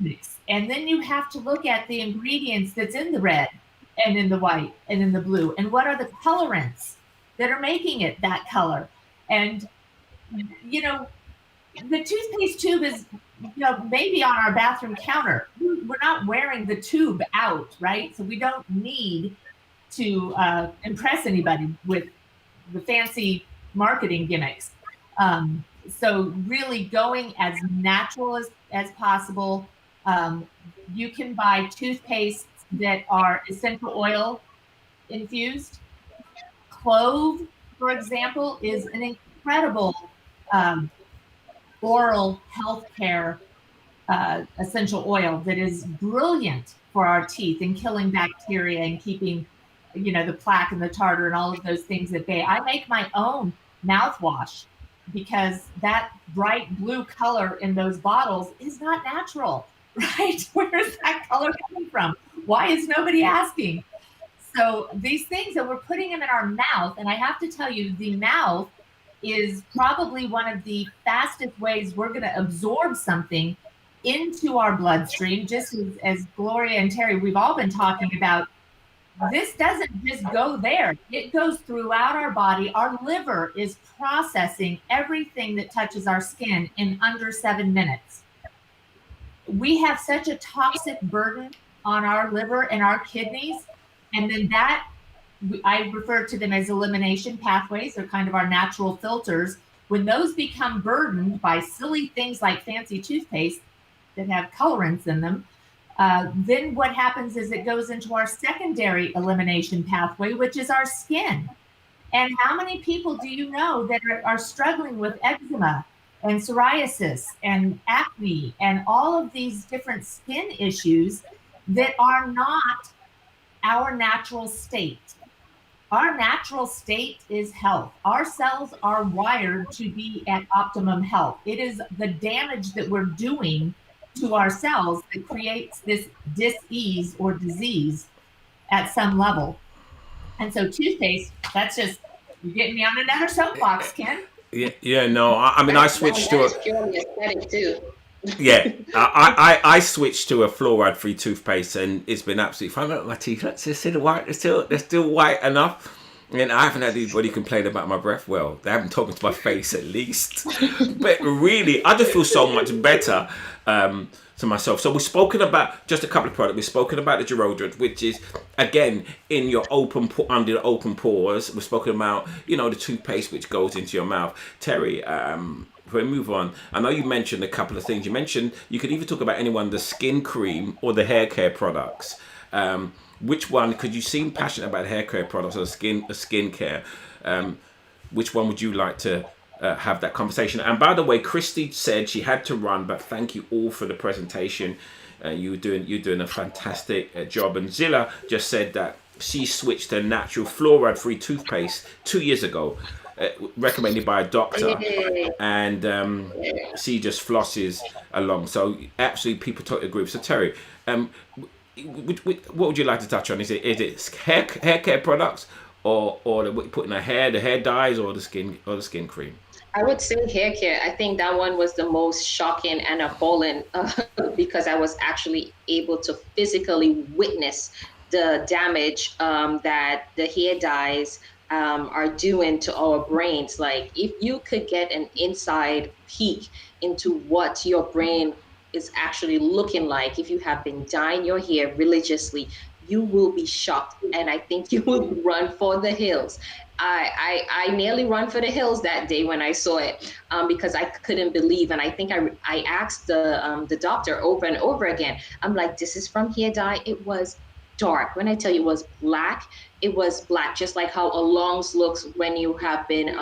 mix. And then you have to look at the ingredients that's in the red and in the white and in the blue, and what are the colorants that are making it that color. And the toothpaste tube is maybe on our bathroom counter. We're not wearing the tube out, right? So we don't need to impress anybody with the fancy marketing gimmicks. So really going as natural as possible. You can buy toothpastes that are essential oil infused. Clove, for example, is an incredible oral healthcare essential oil that is brilliant for our teeth and killing bacteria and keeping, the plaque and the tartar and all of those things at bay. I make my own mouthwash because that bright blue color in those bottles is not natural, right? Where is that color coming from? Why is nobody asking? So these things that we're putting them in our mouth, and I have to tell you, the mouth is probably one of the fastest ways we're going to absorb something into our bloodstream. Just as Gloria and Terri, we've all been talking about, this doesn't just go there. It goes throughout our body. Our liver is processing everything that touches our skin in under 7 minutes. We have such a toxic burden on our liver and our kidneys. And then I refer to them as elimination pathways. They're kind of our natural filters. When those become burdened by silly things like fancy toothpaste that have colorants in them, then what happens is it goes into our secondary elimination pathway, which is our skin. And how many people do you know that are struggling with eczema and psoriasis and acne and all of these different skin issues that are not our natural state? Our natural state is health. Our cells are wired to be at optimum health. It is the damage that we're doing to our cells that creates this dis-ease or disease at some level. And so toothpaste, that's just, you're getting me on another soapbox, Ken. No, I mean, I switched to It's purely aesthetic too. I switched to a fluoride-free toothpaste, and it's been absolutely fine. Look, my teeth, they're still white. They're still white enough. And I haven't had anybody complain about my breath. Well, they haven't talked to my face at least. But really, I just feel so much better to myself. So we've spoken about just a couple of products. We've spoken about the deodorant, which is, again, in your under the open pores. We've spoken about, the toothpaste, which goes into your mouth. Terri, before we move on, I know you mentioned a couple of things. You mentioned you could either talk about the skin cream or the hair care products. Which one, because you seem passionate about hair care products or skin care, which one would you like to have that conversation? And by the way, Christy said she had to run, but thank you all for the presentation. You're doing a fantastic job. And Zilla just said that she switched to natural fluoride-free toothpaste 2 years ago, recommended by a doctor, and she just flosses along. So absolutely, people totally agree. So Terri, what would you like to touch on? Is it hair care products or what you put in the hair dyes, or the skin cream? I would say hair care. I think that one was the most shocking and appalling because I was actually able to physically witness the damage that the hair dyes are doing to our brains. Like, if you could get an inside peek into what your brain is actually looking like if you have been dyeing your hair religiously, you will be shocked, and I think you will run for the hills. I nearly run for the hills that day when I saw it, because I couldn't believe. And I think I asked the doctor over and over again. I'm like, this is from hair dye. It was dark. When I tell you it was black, just like how a lungs looks when you have been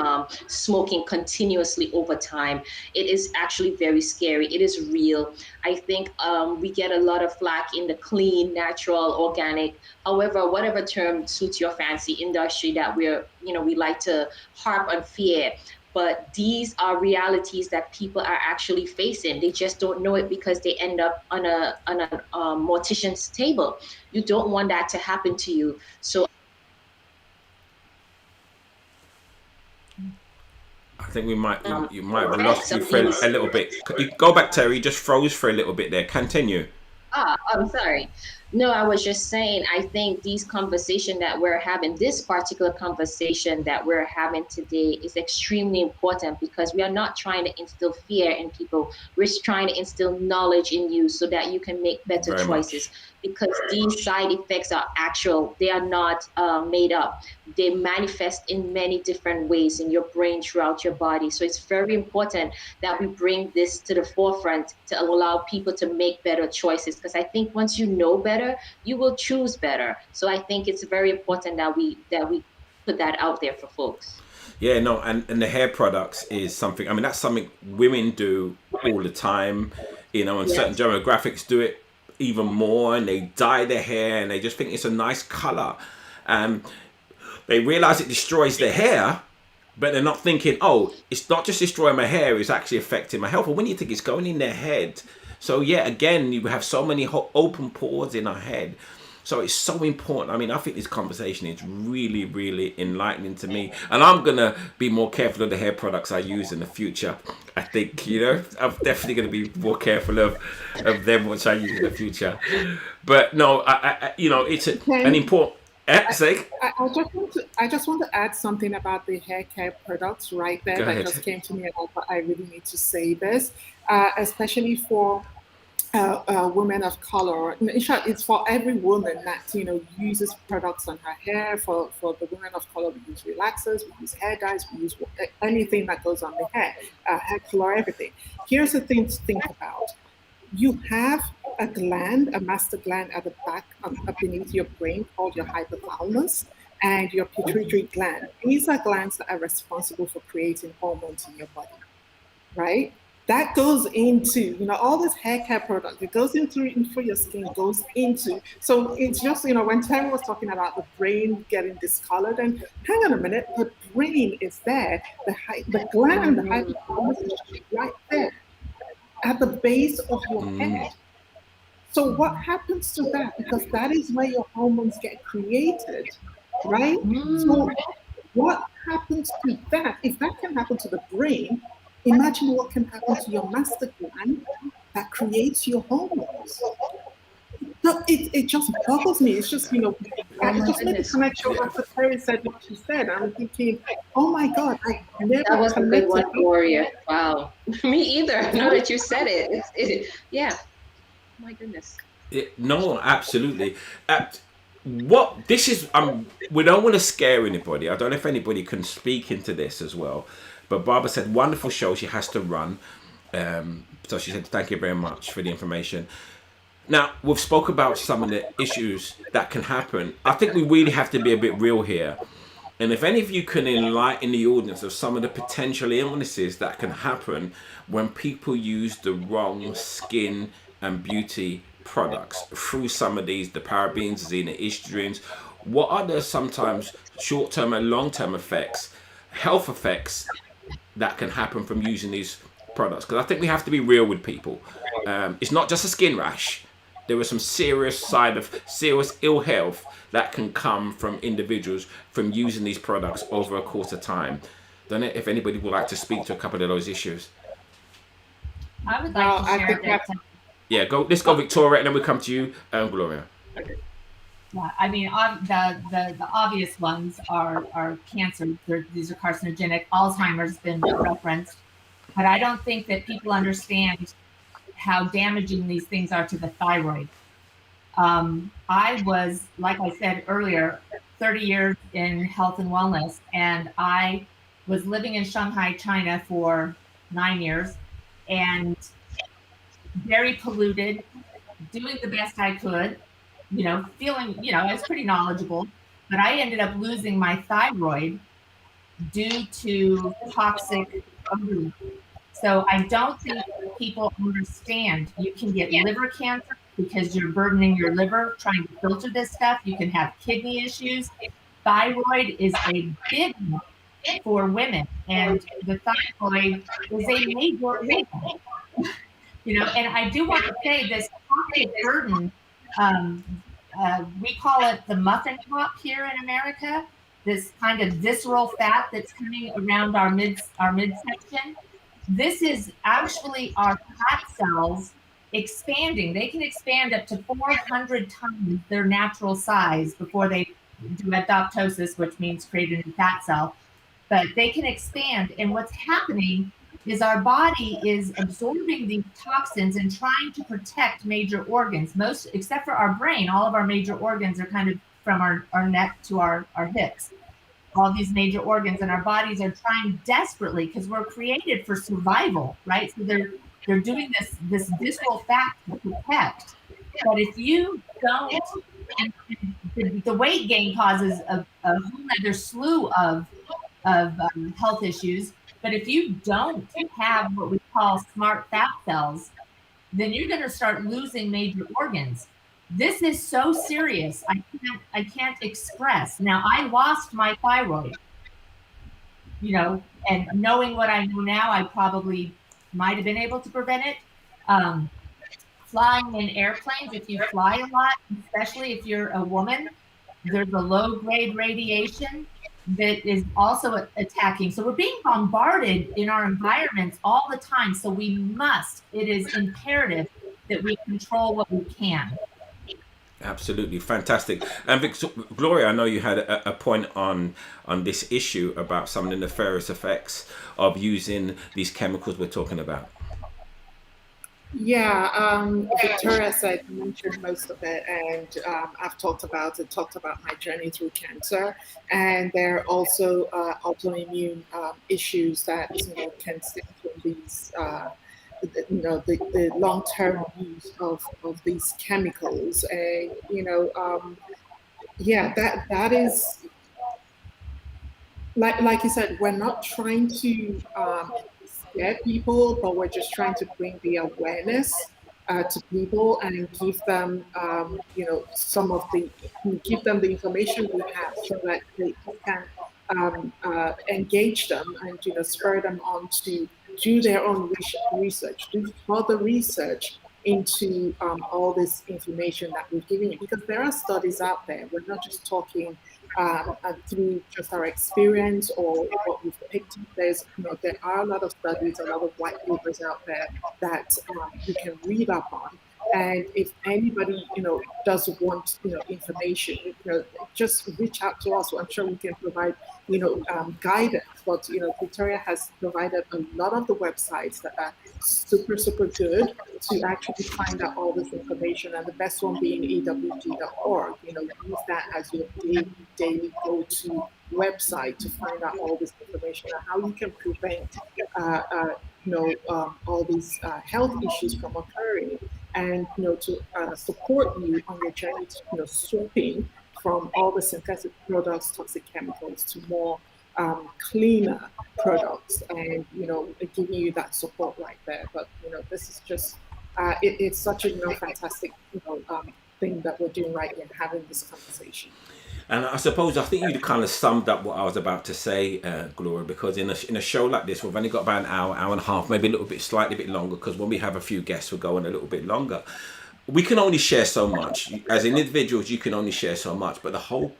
smoking continuously over time. It is actually very scary. It is real. I think we get a lot of flack in the clean, natural, organic, however, whatever term suits your fancy industry that we like to harp on fear. But these are realities that people are actually facing. They just don't know it because they end up on a mortician's table. You don't want that to happen to you. So I think you might have lost you for a little bit. You go back, Terry. You just froze for a little bit there. Continue. I'm sorry. No, I was just saying, I think these conversation that we're having, this particular conversation that we're having today is extremely important because we are not trying to instill fear in people. We're trying to instill knowledge in you so that you can make better Very choices much. because these side effects are actual. They are not made up. They manifest in many different ways in your brain throughout your body. So it's very important that we bring this to the forefront to allow people to make better choices. Because I think once you know better, you will choose better. So I think it's very important that we put that out there for folks. Yeah, no, and the hair products is something. I mean, that's something women do all the time, and certain Yes. demographics do it even more, and they dye their hair, and they just think it's a nice color, and they realize it destroys their hair, but they're not thinking, oh, it's not just destroying my hair; it's actually affecting my health. But when you think it's going in their head, so yeah, again, you have so many open pores in our head. So it's so important. I mean, I think this conversation is really, really enlightening to me. And I'm going to be more careful of the hair products I use in the future. I think, I'm definitely going to be more careful of them which I use in the future. But no, it's an Okay. important... Say, I just want to add something about the hair care products right there go that ahead. just came to me, and I thought I really need to say this, especially for women of color. In short, it's for every woman that uses products on her hair. For the women of color, we use relaxers, we use hair dyes, we use anything that goes on the hair color, everything. Here's the thing to think about: you have a gland, a master gland at the back, up beneath your brain called your hypothalamus, and your pituitary gland. These are glands that are responsible for creating hormones in your body, right? That goes into, all this hair care product. It goes into your skin, goes into. So it's just, when Terry was talking about the brain getting discolored, and hang on a minute, the brain is there. The gland, the Mhm. hypothalamus is right there at the base of your head. So what happens to that? Because that is where your hormones get created, right? Mm. So what happens to that? If that can happen to the brain, imagine what can happen to your master gland that creates your hormones. So it just boggles me. It's just, Oh I my just made the goodness. connection after Terry said what she said. I'm thinking, oh my God, I That never was a good one, connected. Gloria. Wow. Me either. Now Right? that you said it. Yeah. Oh my goodness. No, absolutely. What this is, we don't want to scare anybody. I don't know if anybody can speak into this as well. But Barbara said, wonderful show. She has to run. So she said, thank you very much for the information. Now, we've spoke about some of the issues that can happen. I think we really have to be a bit real here. And if any of you can enlighten the audience of some of the potential illnesses that can happen when people use the wrong skin and beauty products through some of these, the parabens, the estrogens, what are the sometimes short-term and long-term effects, health effects that can happen from using these products? Because I think we have to be real with people. It's not just a skin rash. There are some serious ill health that can come from individuals from using these products over a course of time. Don't know if anybody would like to speak to a couple of those issues. I would like Well, to I share think that. that's Yeah, go. Let's go, Victoria, and then we come to you, Gloria. Yeah, I mean, the obvious ones are cancer. These are carcinogenic. Alzheimer's has been referenced, but I don't think that people understand how damaging these things are to the thyroid. I was, like I said earlier, 30 years in health and wellness, and I was living in Shanghai, China for 9 years, and very polluted, doing the best I could, feeling, I was pretty knowledgeable, but I ended up losing my thyroid due to toxic odor. So I don't think people understand you can get liver cancer because you're burdening your liver trying to filter this stuff. You can have kidney issues. Thyroid is a big one for women, and the thyroid is a major organ. And I do want to say this toxic burden, um, we call it the muffin top here in America, this kind of visceral fat that's coming around our midsection. This is actually our fat cells expanding. They can expand up to 400 times their natural size before they do apoptosis, which means create a new fat cell. But they can expand. And what's happening is our body is absorbing these toxins and trying to protect major organs. Most, except for our brain, all of our major organs are kind of from our neck to our hips. All these major organs, and our bodies are trying desperately, because we're created for survival, right? So they're doing this visceral fat to protect. But if you don't, the weight gain causes a whole other slew of health issues. But if you don't have what we call smart fat cells, then you're going to start losing major organs. This is so serious. I can't express. Now, I lost my thyroid, and knowing what I know now, I probably might have been able to prevent it. Flying in airplanes, if you fly a lot, especially if you're a woman, there's a low-grade radiation that is also attacking. So we're being bombarded in our environments all the time. So it is imperative that we control what we can. Absolutely fantastic. And Gloria, I know you had a point on this issue about some of the nefarious effects of using these chemicals we're talking about. Yeah, Victoria mentioned most of it, and I've talked about my journey through cancer, and there are also autoimmune issues that can stem from these, the long-term use of these chemicals, and that is like you said, we're not trying to scare people, but we're just trying to bring the awareness to people and give them, give them the information we have so that they can engage them and spur them on to do their own research, do further research into all this information that we're giving you, because there are studies out there. We're not just talking through just our experience or what we've picked up. There are a lot of studies, a lot of white papers out there that you can read up on. And if anybody, does want, information, just reach out to us. I'm sure we can provide, guidance. But, Victoria has provided a lot of the websites that are super, super good to actually find out all this information. And the best one being ewg.org. Use that as your daily go-to website to find out all this information and how you can prevent, all these health issues from occurring. And to support you on your journey to swapping from all the synthetic products, toxic chemicals, to more cleaner products, and giving you that support right there. But this is just it's such a fantastic thing that we're doing right here, having this conversation. And I think you kind of summed up what I was about to say, Gloria, because in a show like this, we've only got about an hour and a half, maybe a little bit, slightly bit longer, because when we have a few guests, we're going a little bit longer. We can only share so much. As individuals, you can only share so much, but the hope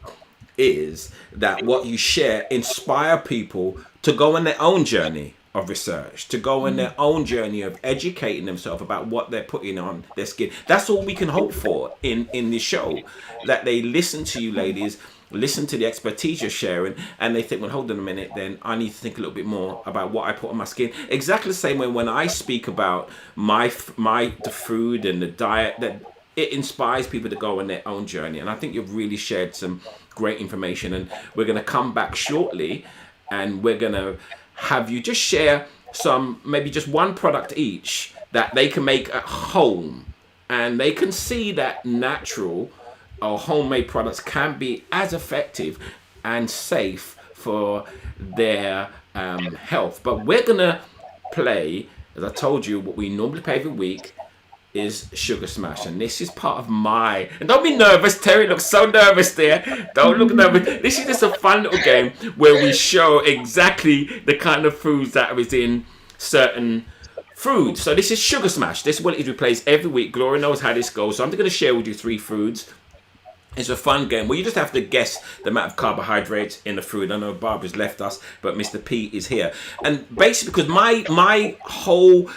is that what you share inspire people to go on their own journey of research, to go on their own journey of educating themselves about what they're putting on their skin. That's all we can hope for in this show, that they listen to you ladies, listen to the expertise you're sharing, and they think, well, hold on a minute, then I need to think a little bit more about what I put on my skin. Exactly the same way when I speak about the food and the diet, that it inspires people to go on their own journey. And I think you've really shared some great information. And we're going to come back shortly, and we're going to have you just share some, maybe just one product each that they can make at home, and they can see that natural or homemade products can be as effective and safe for their health. But we're going to play, as I told you, what we normally play every week is Sugar Smash, and this is part of my, and don't be nervous, Terry looks so nervous there, don't look nervous. This is just a fun little game where we show exactly the kind of foods that is in certain foods. So this is Sugar Smash. This is what it is we play every week. Gloria knows how this goes, so I'm going to share with you 3 foods. It's a fun game where you just have to guess the amount of carbohydrates in the food. I know Barbara's left us, but Mr. P is here. And basically, because my whole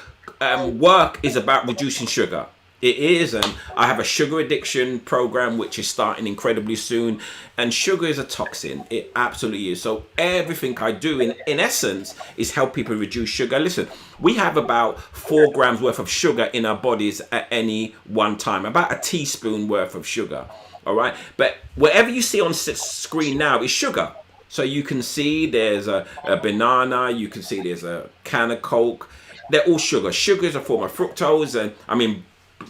work is about reducing sugar. It is, and I have a sugar addiction program which is starting incredibly soon. And sugar is a toxin. It absolutely is. So everything I do, in essence, is help people reduce sugar. Listen, we have about 4 grams worth of sugar in our bodies at any one time. About a teaspoon worth of sugar. All right, but whatever you see on screen now is sugar. So you can see there's a banana, you can see there's a can of Coke. They're all sugar. Sugar is a form of fructose, and I mean,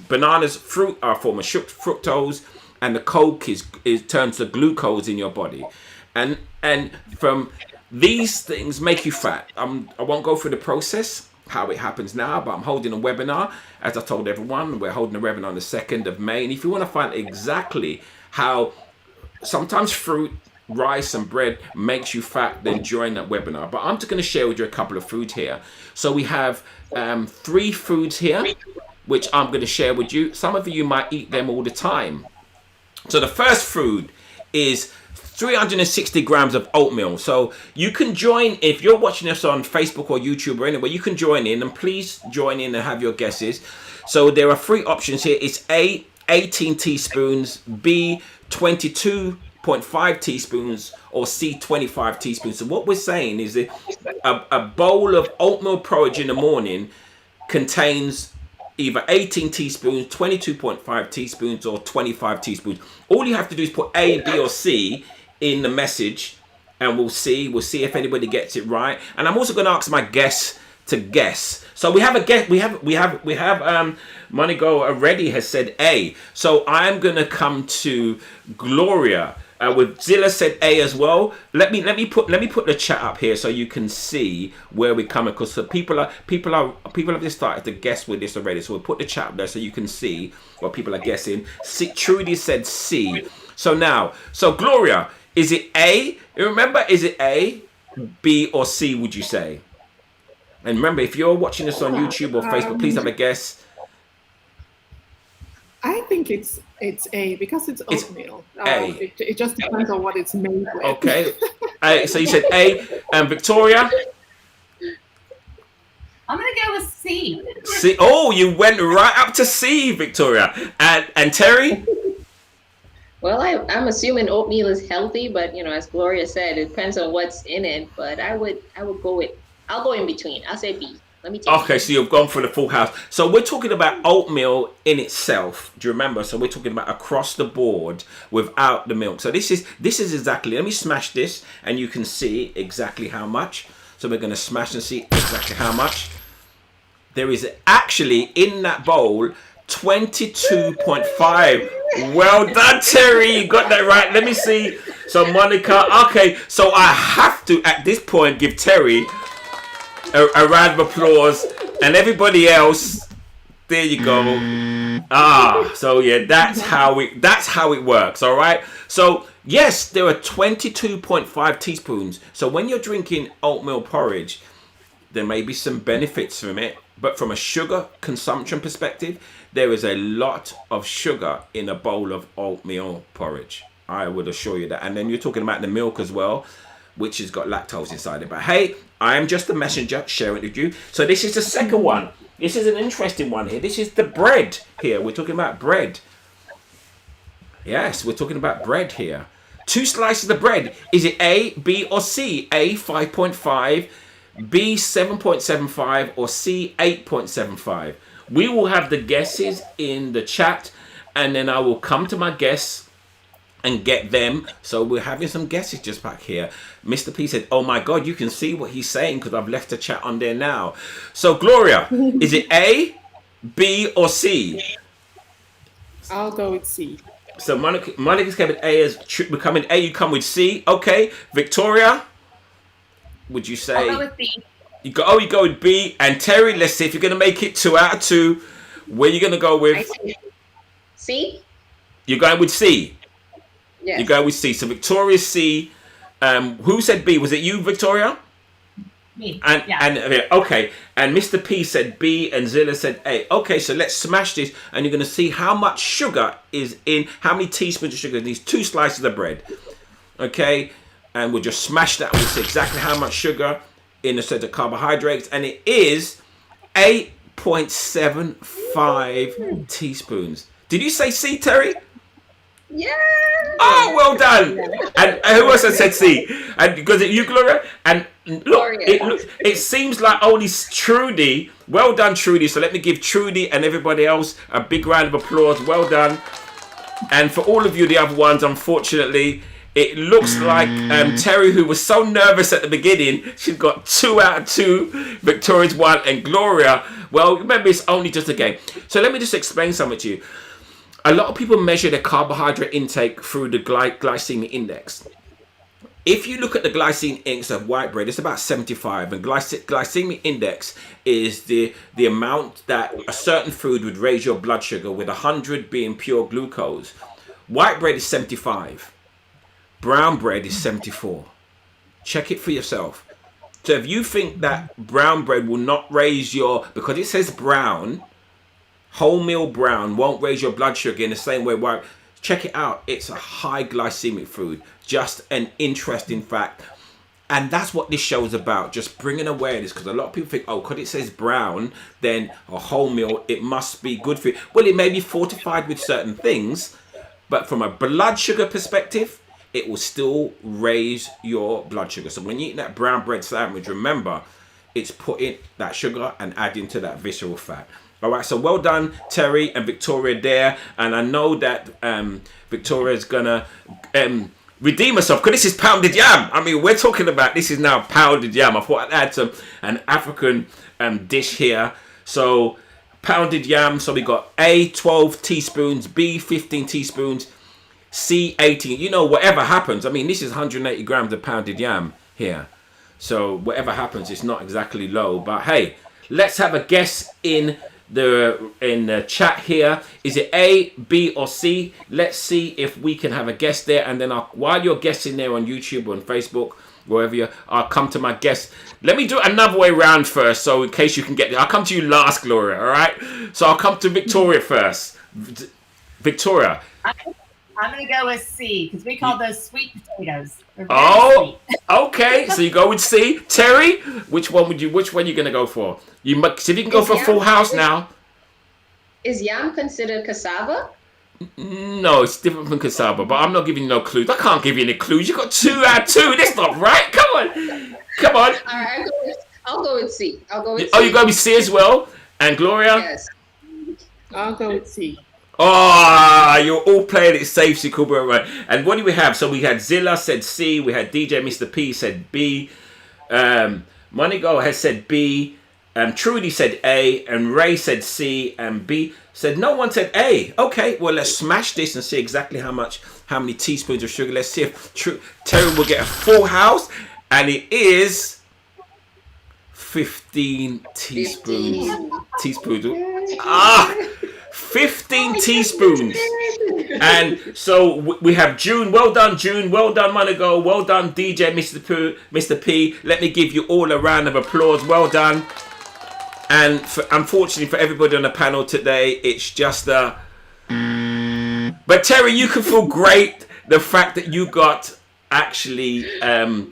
bananas, fruit are a form of fructose, and the Coke is turns to glucose in your body, and from these things make you fat. I won't go through the process how it happens now, but I'm holding a webinar, as I told everyone. We're holding a webinar on the 2nd of May, and if you want to find exactly how sometimes fruit, rice and bread makes you fat, then join that webinar. But I'm just going to share with you a couple of foods here. So we have 3 foods here which I'm going to share with you. Some of you might eat them all the time. So the first food is 360 grams of oatmeal. So you can join, if you're watching this on Facebook or YouTube or anywhere, you can join in, and please join in and have your guesses. So there are 3 options here. It's A, 18 teaspoons, B, 22.5 teaspoons, or C, 25 teaspoons. So what we're saying is that a bowl of oatmeal porridge in the morning contains either 18 teaspoons, 22.5 teaspoons, or 25 teaspoons. All you have to do is put A, B, or C in the message, and we'll see if anybody gets it right. And I'm also going to ask my guests to guess. So we have a guess. We have Monigo already has said A. So I'm going to come to Gloria. With Zilla said A as well. Let me put the chat up here so you can see where we're coming, because people have just started to guess with this already. So we'll put the chat up there so you can see what people are guessing. Trudy said C. So Gloria, is it A? Remember, is it A, B, or C? Would you say? And remember, if you're watching this on YouTube or Facebook, please have a guess. I think it's A, because it's oatmeal. A. It just depends on what it's made with. Okay. So you said A. And Victoria? I'm going to go with C. C. Oh, you went right up to C, Victoria. And Terry? Well, I'm assuming oatmeal is healthy, but as Gloria said, it depends on what's in it. But I'll go in between. I'll say B. Let me take Okay, so you've gone for the full house. So we're talking about oatmeal in itself. Do you remember? So we're talking about across the board without the milk. So this is exactly, let me smash this and you can see exactly how much. So we're going to smash and see exactly how much. There is actually in that bowl 22.5. Well done, Terry. You got that right. Let me see. So Monica, okay. So I have to at this point give Terry a round of applause, and everybody else, there you go. So yeah, that's how it works. All right. So yes, there are 22.5 teaspoons. So when you're drinking oatmeal porridge, there may be some benefits from it, but from a sugar consumption perspective, there is a lot of sugar in a bowl of oatmeal porridge. I would assure you that. And then you're talking about the milk as well, which has got lactose inside it. But hey, I am just a messenger sharing it with you. So this is the second one. This is an interesting one here. This is the bread here. We're talking about bread. Yes, we're talking about bread here. 2 slices of bread. Is it A, B, or C? A, 5.5, B, 7.75, or C, 8.75? We will have the guesses in the chat. and then I will come to my guests and get them. So we're having some guesses just back here. Mr. P said, oh my God, you can see what he's saying because I've left the chat on there now. So Gloria, is it A, B, or C? I'll go with C. So Monica's coming A as becoming A, you come with C. Okay. Victoria, would you say? I'll go with B. You go with B. And Terri, let's see if you're going to make it 2 out of 2. Where are you going to go with? C? You're going with C? Yes. You're going with C. So Victoria's C. Who said B? Was it you, Victoria? Me. And okay. And Mr. P said B and Zilla said A. Okay, so let's smash this. And you're going to see how much sugar is in, how many teaspoons of sugar in these 2 slices of bread. Okay. And we'll just smash that. We'll see exactly how much sugar in a set of carbohydrates. And it is 8.75 teaspoons. Did you say C, Terri? Yeah. Oh, well done. And who else has said C? And because you, Gloria? And look, it seems like only Trudy. Well done, Trudy. So let me give Trudy and everybody else a big round of applause. Well done. And for all of you, the other ones, unfortunately, it looks like Terri, who was so nervous at the beginning, she's got 2 out of 2. Victoria's 1, and Gloria, well, remember, it's only just a game. So let me just explain something to you. A lot of people measure their carbohydrate intake through the glycemic index. If you look at the glycemic index of white bread, it's about 75, and glycemic index is the amount that a certain food would raise your blood sugar, with 100 being pure glucose. White bread is 75. Brown bread is 74. Check it for yourself. So if you think that brown bread will not raise your, because it says brown, wholemeal brown won't raise your blood sugar in the same way white, check it out. It's a high glycemic food. Just an interesting fact. And that's what this show is about, just bringing awareness, because a lot of people think, oh, because it says brown, then a wholemeal, it must be good for you. Well, it may be fortified with certain things, but from a blood sugar perspective, it will still raise your blood sugar. So when you're eating that brown bread sandwich, remember, it's putting that sugar and adding to that visceral fat. All right, so well done, Terri and Victoria there. And I know that Victoria's gonna redeem herself, because this is pounded yam. I mean, we're talking about, this is now pounded yam. I thought I'd add an African dish here. So pounded yam, so we got A, 12 teaspoons, B, 15 teaspoons, C, 18. You know, whatever happens, I mean, this is 180 grams of pounded yam here. So whatever happens, it's not exactly low. But hey, let's have a guess in the chat here. Is it A, B, or C? Let's see if we can have a guess there. And then while you're guessing there on YouTube or on Facebook, wherever you are, I'll come to my guess. Let me do it another way round first, so in case you can get there. I'll come to you last, Gloria, all right? So I'll come to Victoria first. Victoria. I'm going to go with C, because we call those sweet potatoes. Oh, sweet. Okay. So you go with C. Terri, which one are you going to go for? See if you can go for a full house now. Is yam considered cassava? No, it's different from cassava, but I'm not giving you no clues. I can't give you any clues. You got 2 out of 2. That's not right. Come on. All right, I'll go with C. Oh, you go with C as well? And Gloria? Yes. I'll go with C. Oh, you're all playing it safe, Sikuba. Right. And what do we have? So we had Zilla said C. We had DJ Mr. P said B. Monigo has said B. Trudy said A. And Ray said C. And B said no one said A. Okay, well, let's smash this and see exactly how many teaspoons of sugar. Let's see if Terri will get a full house. And it is 15 teaspoons. 15 teaspoons. And so we have June. Well done, June. Well done, Monaco. Well done, DJ Mr. P. Let me give you all a round of applause. Well done. And unfortunately for everybody on the panel today, it's just a... But Terri, you can feel great. The fact that you got actually 2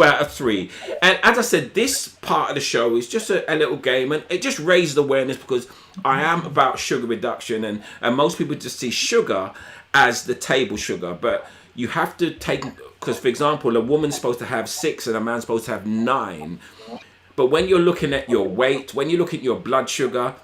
out of 3. And as I said, this part of the show is just a little game, and it just raised awareness, because I am about sugar reduction, and most people just see sugar as the table sugar, but you have to take, because for example, a woman's supposed to have 6 and a man's supposed to have 9. But when you're looking at your weight, when you look at your blood sugar,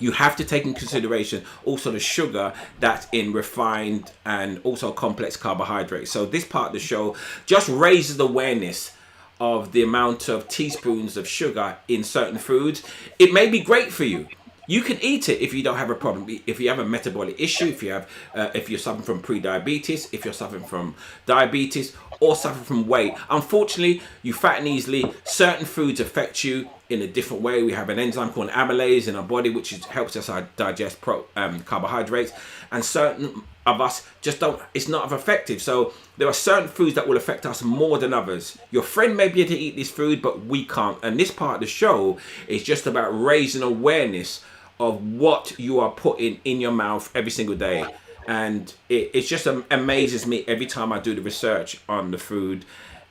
you have to take in consideration also the sugar that's in refined and also complex carbohydrates. So this part of the show just raises awareness of the amount of teaspoons of sugar in certain foods. It may be great for you. You can eat it if you don't have a problem. If you have a metabolic issue, if you're suffering from pre-diabetes, if you're suffering from diabetes, or suffering from weight. Unfortunately, you fatten easily. Certain foods affect you in a different way. We have an enzyme called amylase in our body, which helps us digest carbohydrates, and certain of us just don't. It's not effective. So there are certain foods that will affect us more than others. Your friend may be able to eat this food, but we can't. And this part of the show is just about raising awareness of what you are putting in your mouth every single day. And it just amazes me every time I do the research on the food.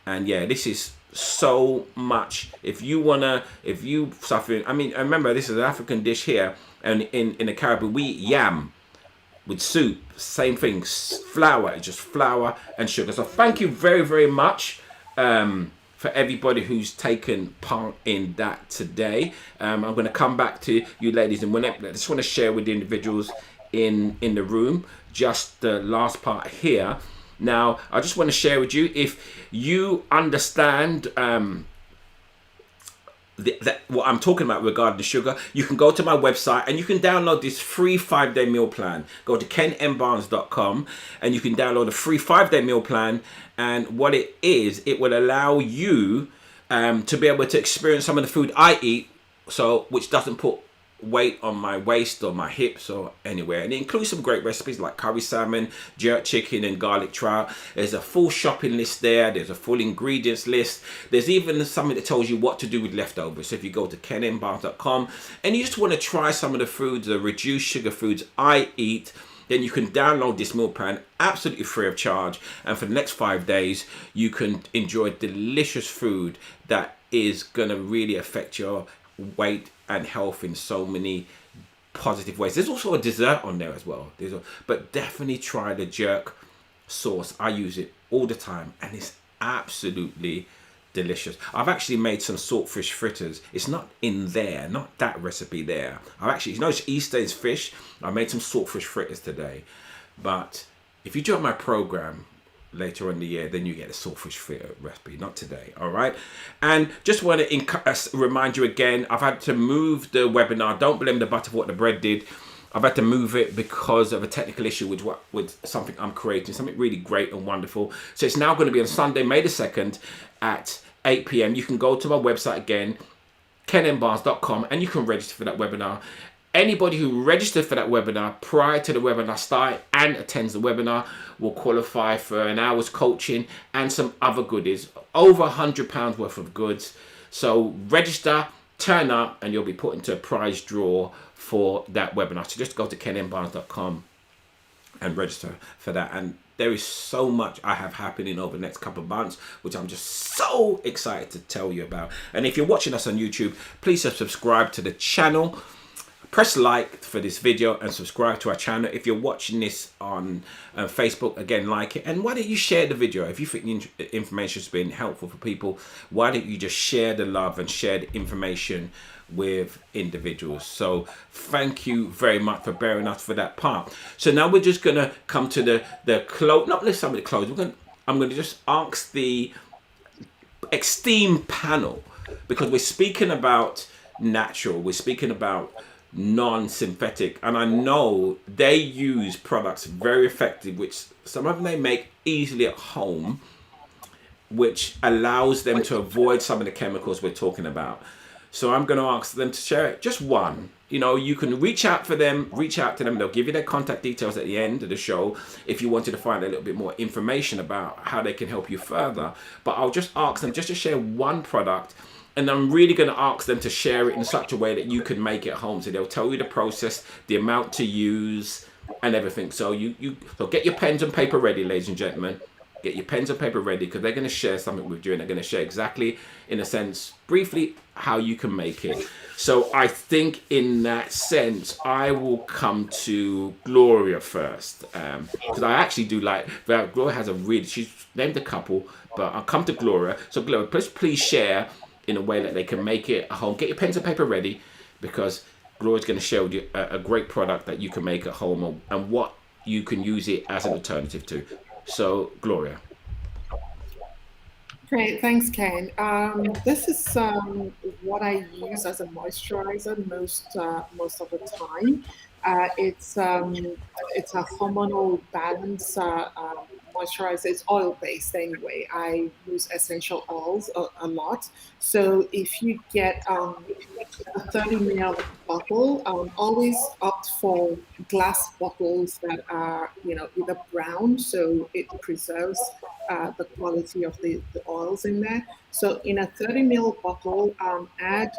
And yeah, this is so much. If you suffering, I mean, remember this is an African dish here, and in the Caribbean we eat yam with soup. Same thing, flour. It's just flour and sugar. So thank you very, very much for everybody who's taken part in that today. I'm going to come back to you ladies, and I just want to share with the individuals in the room just the last part here. Now, I just want to share with you, if you understand what I'm talking about regarding the sugar, you can go to my website and you can download this free 5-day meal plan. Go to kenmbarnes.com and you can download a free 5-day meal plan. And what it is, it will allow you to be able to experience some of the food I eat, so which doesn't put weight on my waist or my hips or anywhere. And it includes some great recipes like curry salmon, jerk chicken and garlic trout. There's a full shopping list there. There's a full ingredients list. There's even something that tells you what to do with leftovers. So if you go to kenmbarnes.com and you just want to try some of the foods, the reduced sugar foods I eat, then you can download this meal plan absolutely free of charge. And for the next 5 days, you can enjoy delicious food that is going to really affect your weight and health in so many positive ways. There's also a dessert on there as well. But definitely try the jerk sauce. I use it all the time and it's absolutely delicious. I've actually made some saltfish fritters. It's not in there, not that recipe there. I've actually, it's Easter is fish. I made some saltfish fritters today. But if you join my program later in the year, then you get a saltfish fritter recipe, not today. All right. And just want to remind you again, I've had to move the webinar. Don't blame the butter for what the bread did. I've had to move it because of a technical issue with something I'm creating, something really great and wonderful. So it's now going to be on Sunday, May the 2nd at 8 p.m. You can go to my website again, kenmbarnes.com, and you can register for that webinar. Anybody who registered for that webinar prior to the webinar start and attends the webinar will qualify for an hour's coaching and some other goodies, over £100 worth of goods. So register, turn up, and you'll be put into a prize draw for that webinar. So just go to kenmbarnes.com and register for that. And there is so much I have happening over the next couple of months, which I'm just so excited to tell you about. And if you're watching us on YouTube, please subscribe to the channel. Press like for this video and subscribe to our channel. If you're watching this on Facebook, again, like it. And why don't you share the video? If you think the information has been helpful for people, why don't you just share the love and share the information with individuals? So thank you very much for bearing us for that part. So now we're just going to come to the close, not necessarily the close. I'm going to just ask the esteemed panel, because we're speaking about natural, we're speaking about non-synthetic, and I know they use products very effective, which some of them they make easily at home, which allows them to avoid some of the chemicals we're talking about. So I'm going to ask them to share it, just one. You know, you can reach out to them. They'll give you their contact details at the end of the show if you wanted to find a little bit more information about how they can help you further. But I'll just ask them just to share one product. And I'm really going to ask them to share it in such a way that you can make it at home. So they'll tell you the process, the amount to use, and everything. So so get your pens and paper ready, ladies and gentlemen. Get your pens and paper ready, because they're going to share something with you, and they're going to share exactly, in a sense, briefly, how you can make it. So I think in that sense, I will come to Gloria first, because I actually do like, Gloria has she's named a couple, but I'll come to Gloria. So Gloria, please share in a way that they can make it at home. Get your pens and paper ready, because Gloria's going to share with you a great product that you can make at home, and what you can use it as an alternative to. So, Gloria. Great, thanks, Ken. This is what I use as a moisturizer most of the time. It's a hormonal balance moisturizer. It's oil based anyway. I use essential oils a lot. So if you get a 30 ml bottle, always opt for glass bottles that are, either brown, so it preserves the quality of the oils in there. So in a 30 ml bottle, add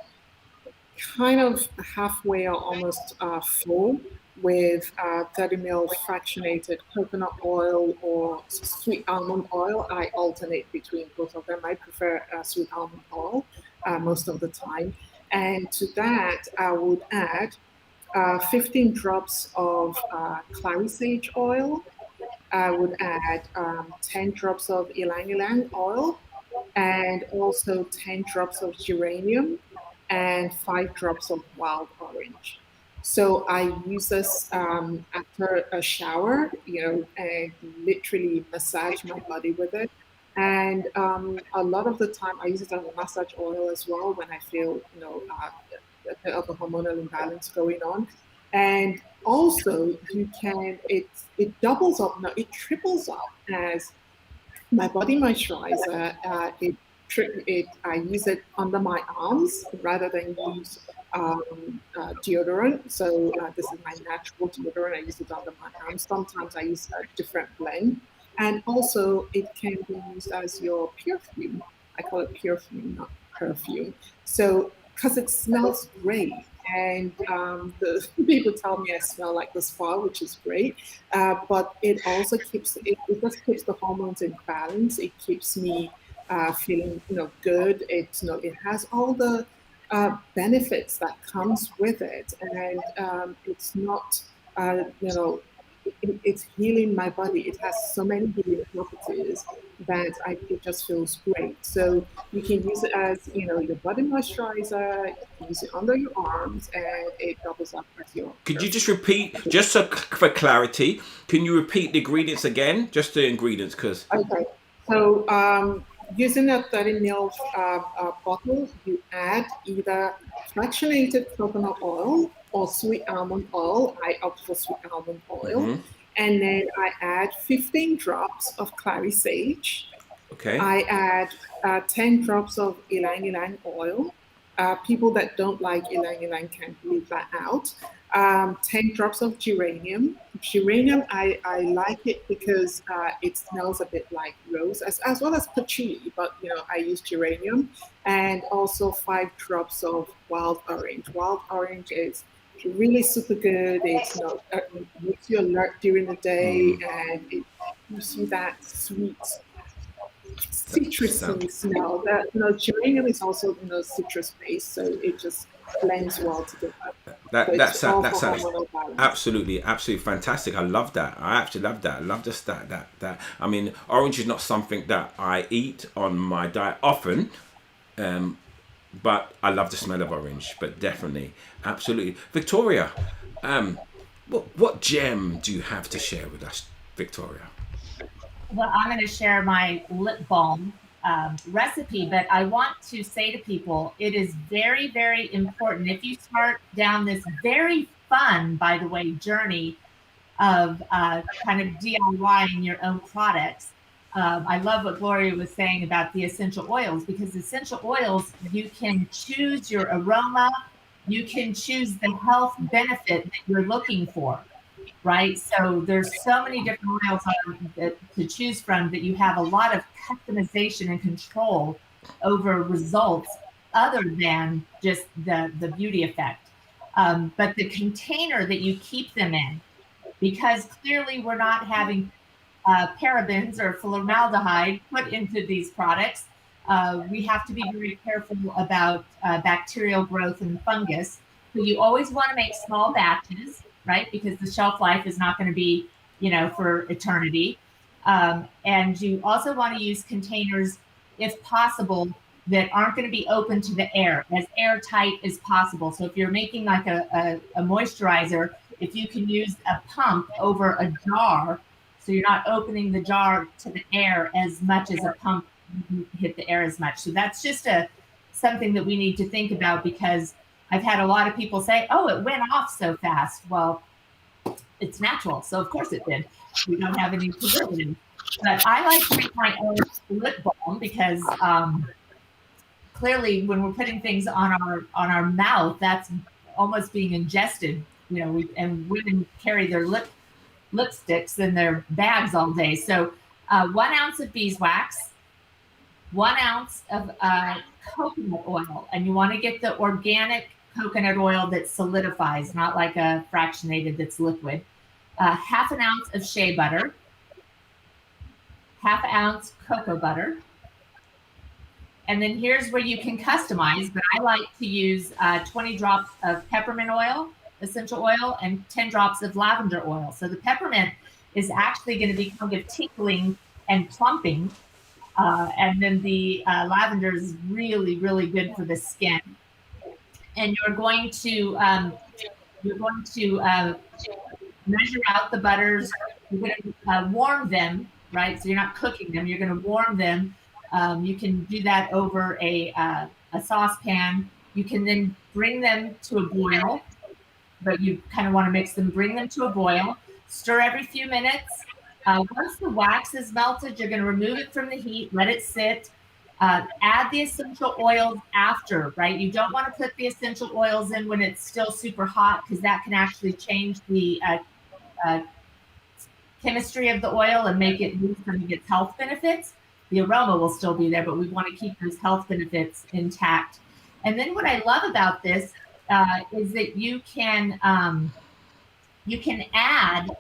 kind of halfway or almost full with 30 ml fractionated coconut oil or sweet almond oil. I alternate between both of them. I prefer sweet almond oil most of the time. And to that, I would add 15 drops of clary sage oil. I would add 10 drops of ylang ylang oil, and also 10 drops of geranium and 5 drops of wild orange. So I use this after a shower, and literally massage my body with it. And a lot of the time, I use it as a massage oil as well when I feel, a bit of a hormonal imbalance going on. And also, it doubles up, no, it triples up as my body moisturizer. I use it under my arms rather than use deodorant. So this is my natural deodorant. I use it under my arms. Sometimes I use a different blend. And also it can be used as your perfume. I call it perfume, not perfume. So because it smells great. And the people tell me I smell like the spa, which is great. But it also it just keeps the hormones in balance. It keeps me feeling, good. It has all the benefits that comes with it, and it's not, it's healing my body. It has so many healing properties that it just feels great. So you can use it as, your body moisturizer. You can use it under your arms, and it doubles up as your. Could you just repeat, just so for clarity, can you repeat the ingredients again? Just the ingredients, because. Okay. So using a 30 ml bottle, you add either fractionated coconut oil or sweet almond oil. I opt for sweet almond oil. Mm-hmm. And then I add 15 drops of clary sage. Okay. I add 10 drops of ylang ylang oil. People that don't like ylang ylang can leave that out. 10 drops of geranium. Geranium, I like it because it smells a bit like rose, as well as patchouli, but I use geranium. And also 5 drops of wild orange. Wild orange is really super good. It makes you alert during the day, and it gives you that sweet citrusy smell. That geranium is also citrus based, so it just blends well together. That sounds absolutely fantastic. I love that. I actually love that. I love just that. I mean, orange is not something that I eat on my diet often, but I love the smell of orange. But definitely, absolutely, Victoria. What gem do you have to share with us, Victoria? Well, I'm going to share my lip balm recipe, but I want to say to people, it is very, very important. If you start down this very fun, by the way, journey of kind of DIYing your own products, I love what Gloria was saying about the essential oils, because essential oils, you can choose your aroma, you can choose the health benefit that you're looking for. Right. So there's so many different oils to choose from that you have a lot of customization and control over results other than just the beauty effect. But the container that you keep them in, because clearly we're not having parabens or formaldehyde put into these products, we have to be very careful about bacterial growth and fungus. So you always want to make small batches, right? Because the shelf life is not going to be, for eternity. And you also want to use containers, if possible, that aren't going to be open to the air, as airtight as possible. So if you're making like a moisturizer, if you can use a pump over a jar, so you're not opening the jar to the air as much as a pump hit the air as much. So that's just something that we need to think about, because I've had a lot of people say, oh, it went off so fast. Well, it's natural. So of course it did. We don't have any preservatives. But I like to make my own lip balm because clearly when we're putting things on our mouth, that's almost being ingested. And women carry their lipsticks in their bags all day. So 1 ounce of beeswax, 1 ounce of coconut oil, and you want to get the organic coconut oil that solidifies, not like a fractionated that's liquid. 1/2 ounce of shea butter, 1/2 ounce cocoa butter. And then here's where you can customize, but I like to use 20 drops of peppermint oil, essential oil, and 10 drops of lavender oil. So the peppermint is actually going to be kind of tickling and plumping. And then the lavender is really, really good for the skin. And you're going to measure out the butters. You're going to warm them, right? So you're not cooking them. You're going to warm them. You can do that over a saucepan. You can then bring them to a boil, but you kind of want to mix them. Bring them to a boil. Stir every few minutes. Once the wax is melted, you're going to remove it from the heat. Let it sit. Add the essential oils after, right? You don't want to put the essential oils in when it's still super hot, because that can actually change the chemistry of the oil and make it lose some of its health benefits. The aroma will still be there, but we want to keep those health benefits intact. And then what I love about this is that you can add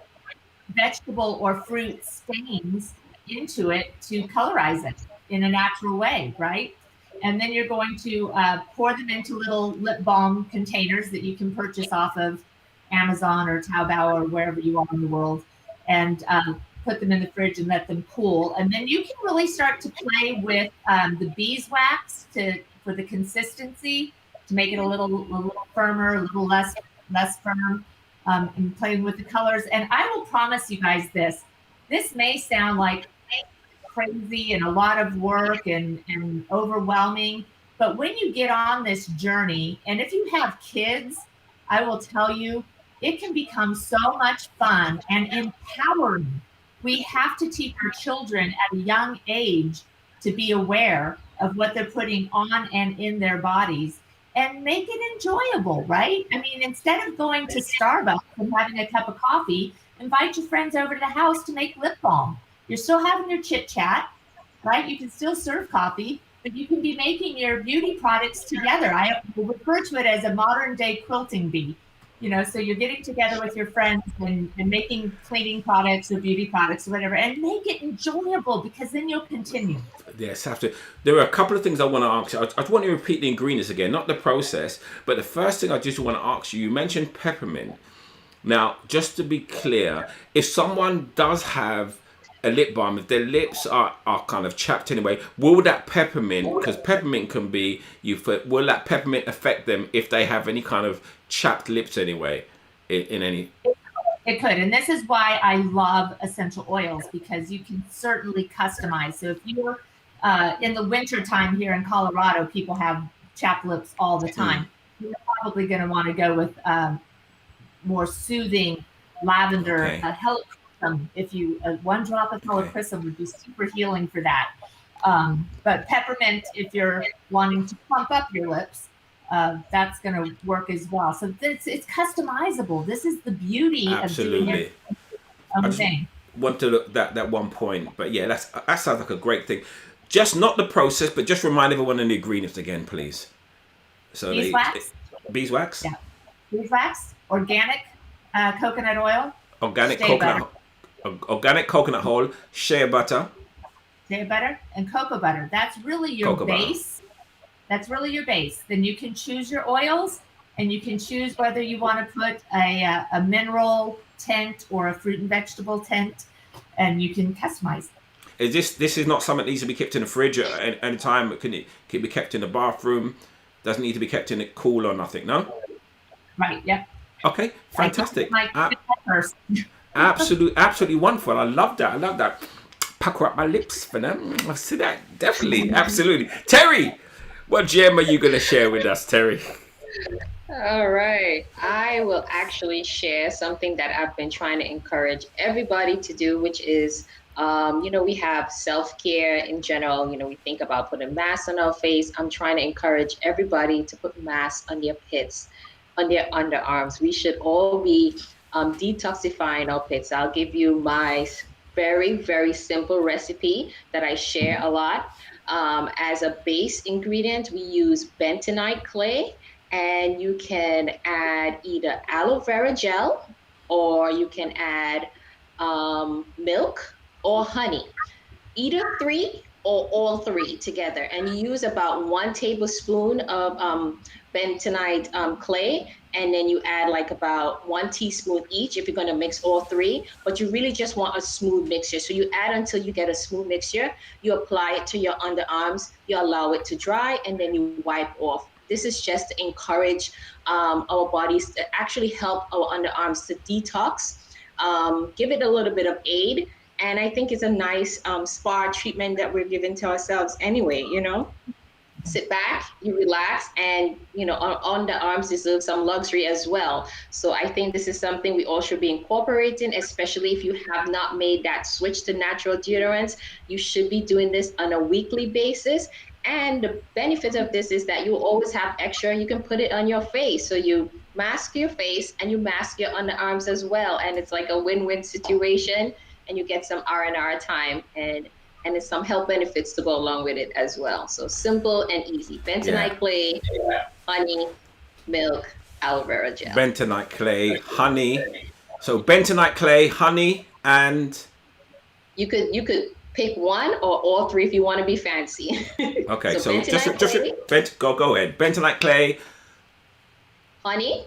vegetable or fruit stains into it to colorize it in a natural way, right? And then you're going to pour them into little lip balm containers that you can purchase off of Amazon or Taobao or wherever you are in the world, and put them in the fridge and let them cool. And then you can really start to play with the beeswax for the consistency, to make it a little firmer, a little less firm, and playing with the colors. And I will promise you guys this may sound like crazy and a lot of work and overwhelming, but when you get on this journey, and if you have kids, I will tell you, it can become so much fun and empowering. We have to teach our children at a young age to be aware of what they're putting on and in their bodies, and make it enjoyable, right? I mean, instead of going to Starbucks and having a cup of coffee, invite your friends over to the house to make lip balm. You're still having your chit chat, right? You can still serve coffee, but you can be making your beauty products together. I refer to it as a modern day quilting bee. So you're getting together with your friends and making cleaning products or beauty products or whatever, and make it enjoyable, because then you'll continue. Yes, have to. There are a couple of things I want to ask you. I just want to repeat the ingredients again, not the process, but the first thing I just want to ask you, you mentioned peppermint. Now, just to be clear, if someone does have a lip balm, if their lips are kind of chapped anyway, will that peppermint, because peppermint can be, will that peppermint affect them if they have any kind of chapped lips anyway, in any? It could. And this is why I love essential oils, because you can certainly customize. So if you're in the winter time here in Colorado, people have chapped lips all the time. You're probably going to want to go with more soothing lavender, helichrysum. If you 1 drop of helichrysum would be super healing for that. But peppermint, if you're wanting to plump up your lips, that's going to work as well. So it's customizable. This is the beauty of doing it. I just want to look that one point, but yeah, that sounds like a great thing. Just not the process, but just remind everyone of the ingredients again, please. So beeswax. Beeswax. Yeah. Beeswax, organic coconut oil, organic coconut oil, shea butter, and cocoa butter. That's really your base. That's really your base. Then you can choose your oils, and you can choose whether you want to put a mineral tint or a fruit and vegetable tint, and you can customize. this is not something that needs to be kept in the fridge at any time? Can it be kept in the bathroom? Doesn't need to be kept in it cool or nothing, no? Right. Yep. Okay, fantastic. Person. Absolutely wonderful. I love that. Pucker up my lips for them. I see that. Definitely. Absolutely. Terri, what gem are you going to share with us, Terri? All right. I will actually share something that I've been trying to encourage everybody to do, which is, we have self-care in general. We think about putting masks on our face. I'm trying to encourage everybody to put masks on their pits, on their underarms. We should all be detoxifying our pits. I'll give you my very, very simple recipe that I share a lot. As a base ingredient, we use bentonite clay. And you can add either aloe vera gel, or you can add milk or honey, either three or all three together. And you use about 1 tablespoon of bentonite clay, and then you add like about 1 teaspoon each if you're going to mix all three. But you really just want a smooth mixture. So you add until you get a smooth mixture. You apply it to your underarms. You allow it to dry, and then you wipe off. This is just to encourage our bodies to actually help our underarms to detox, give it a little bit of aid. And I think it's a nice spa treatment that we're giving to ourselves anyway, Sit back, you relax, and, on the arms deserve some luxury as well. So I think this is something we all should be incorporating, especially if you have not made that switch to natural deodorants. You should be doing this on a weekly basis. And the benefit of this is that you always have extra. You can put it on your face. So you mask your face and you mask your underarms as well. And it's like a win-win situation. And you get some R&R time. And there's some health benefits to go along with it as well. So simple and easy. Bentonite clay, honey, milk, aloe vera gel. Bentonite clay, honey. So bentonite clay, honey, and... You could pick one or all three if you want to be fancy. Okay, so just go ahead. Bentonite clay, honey,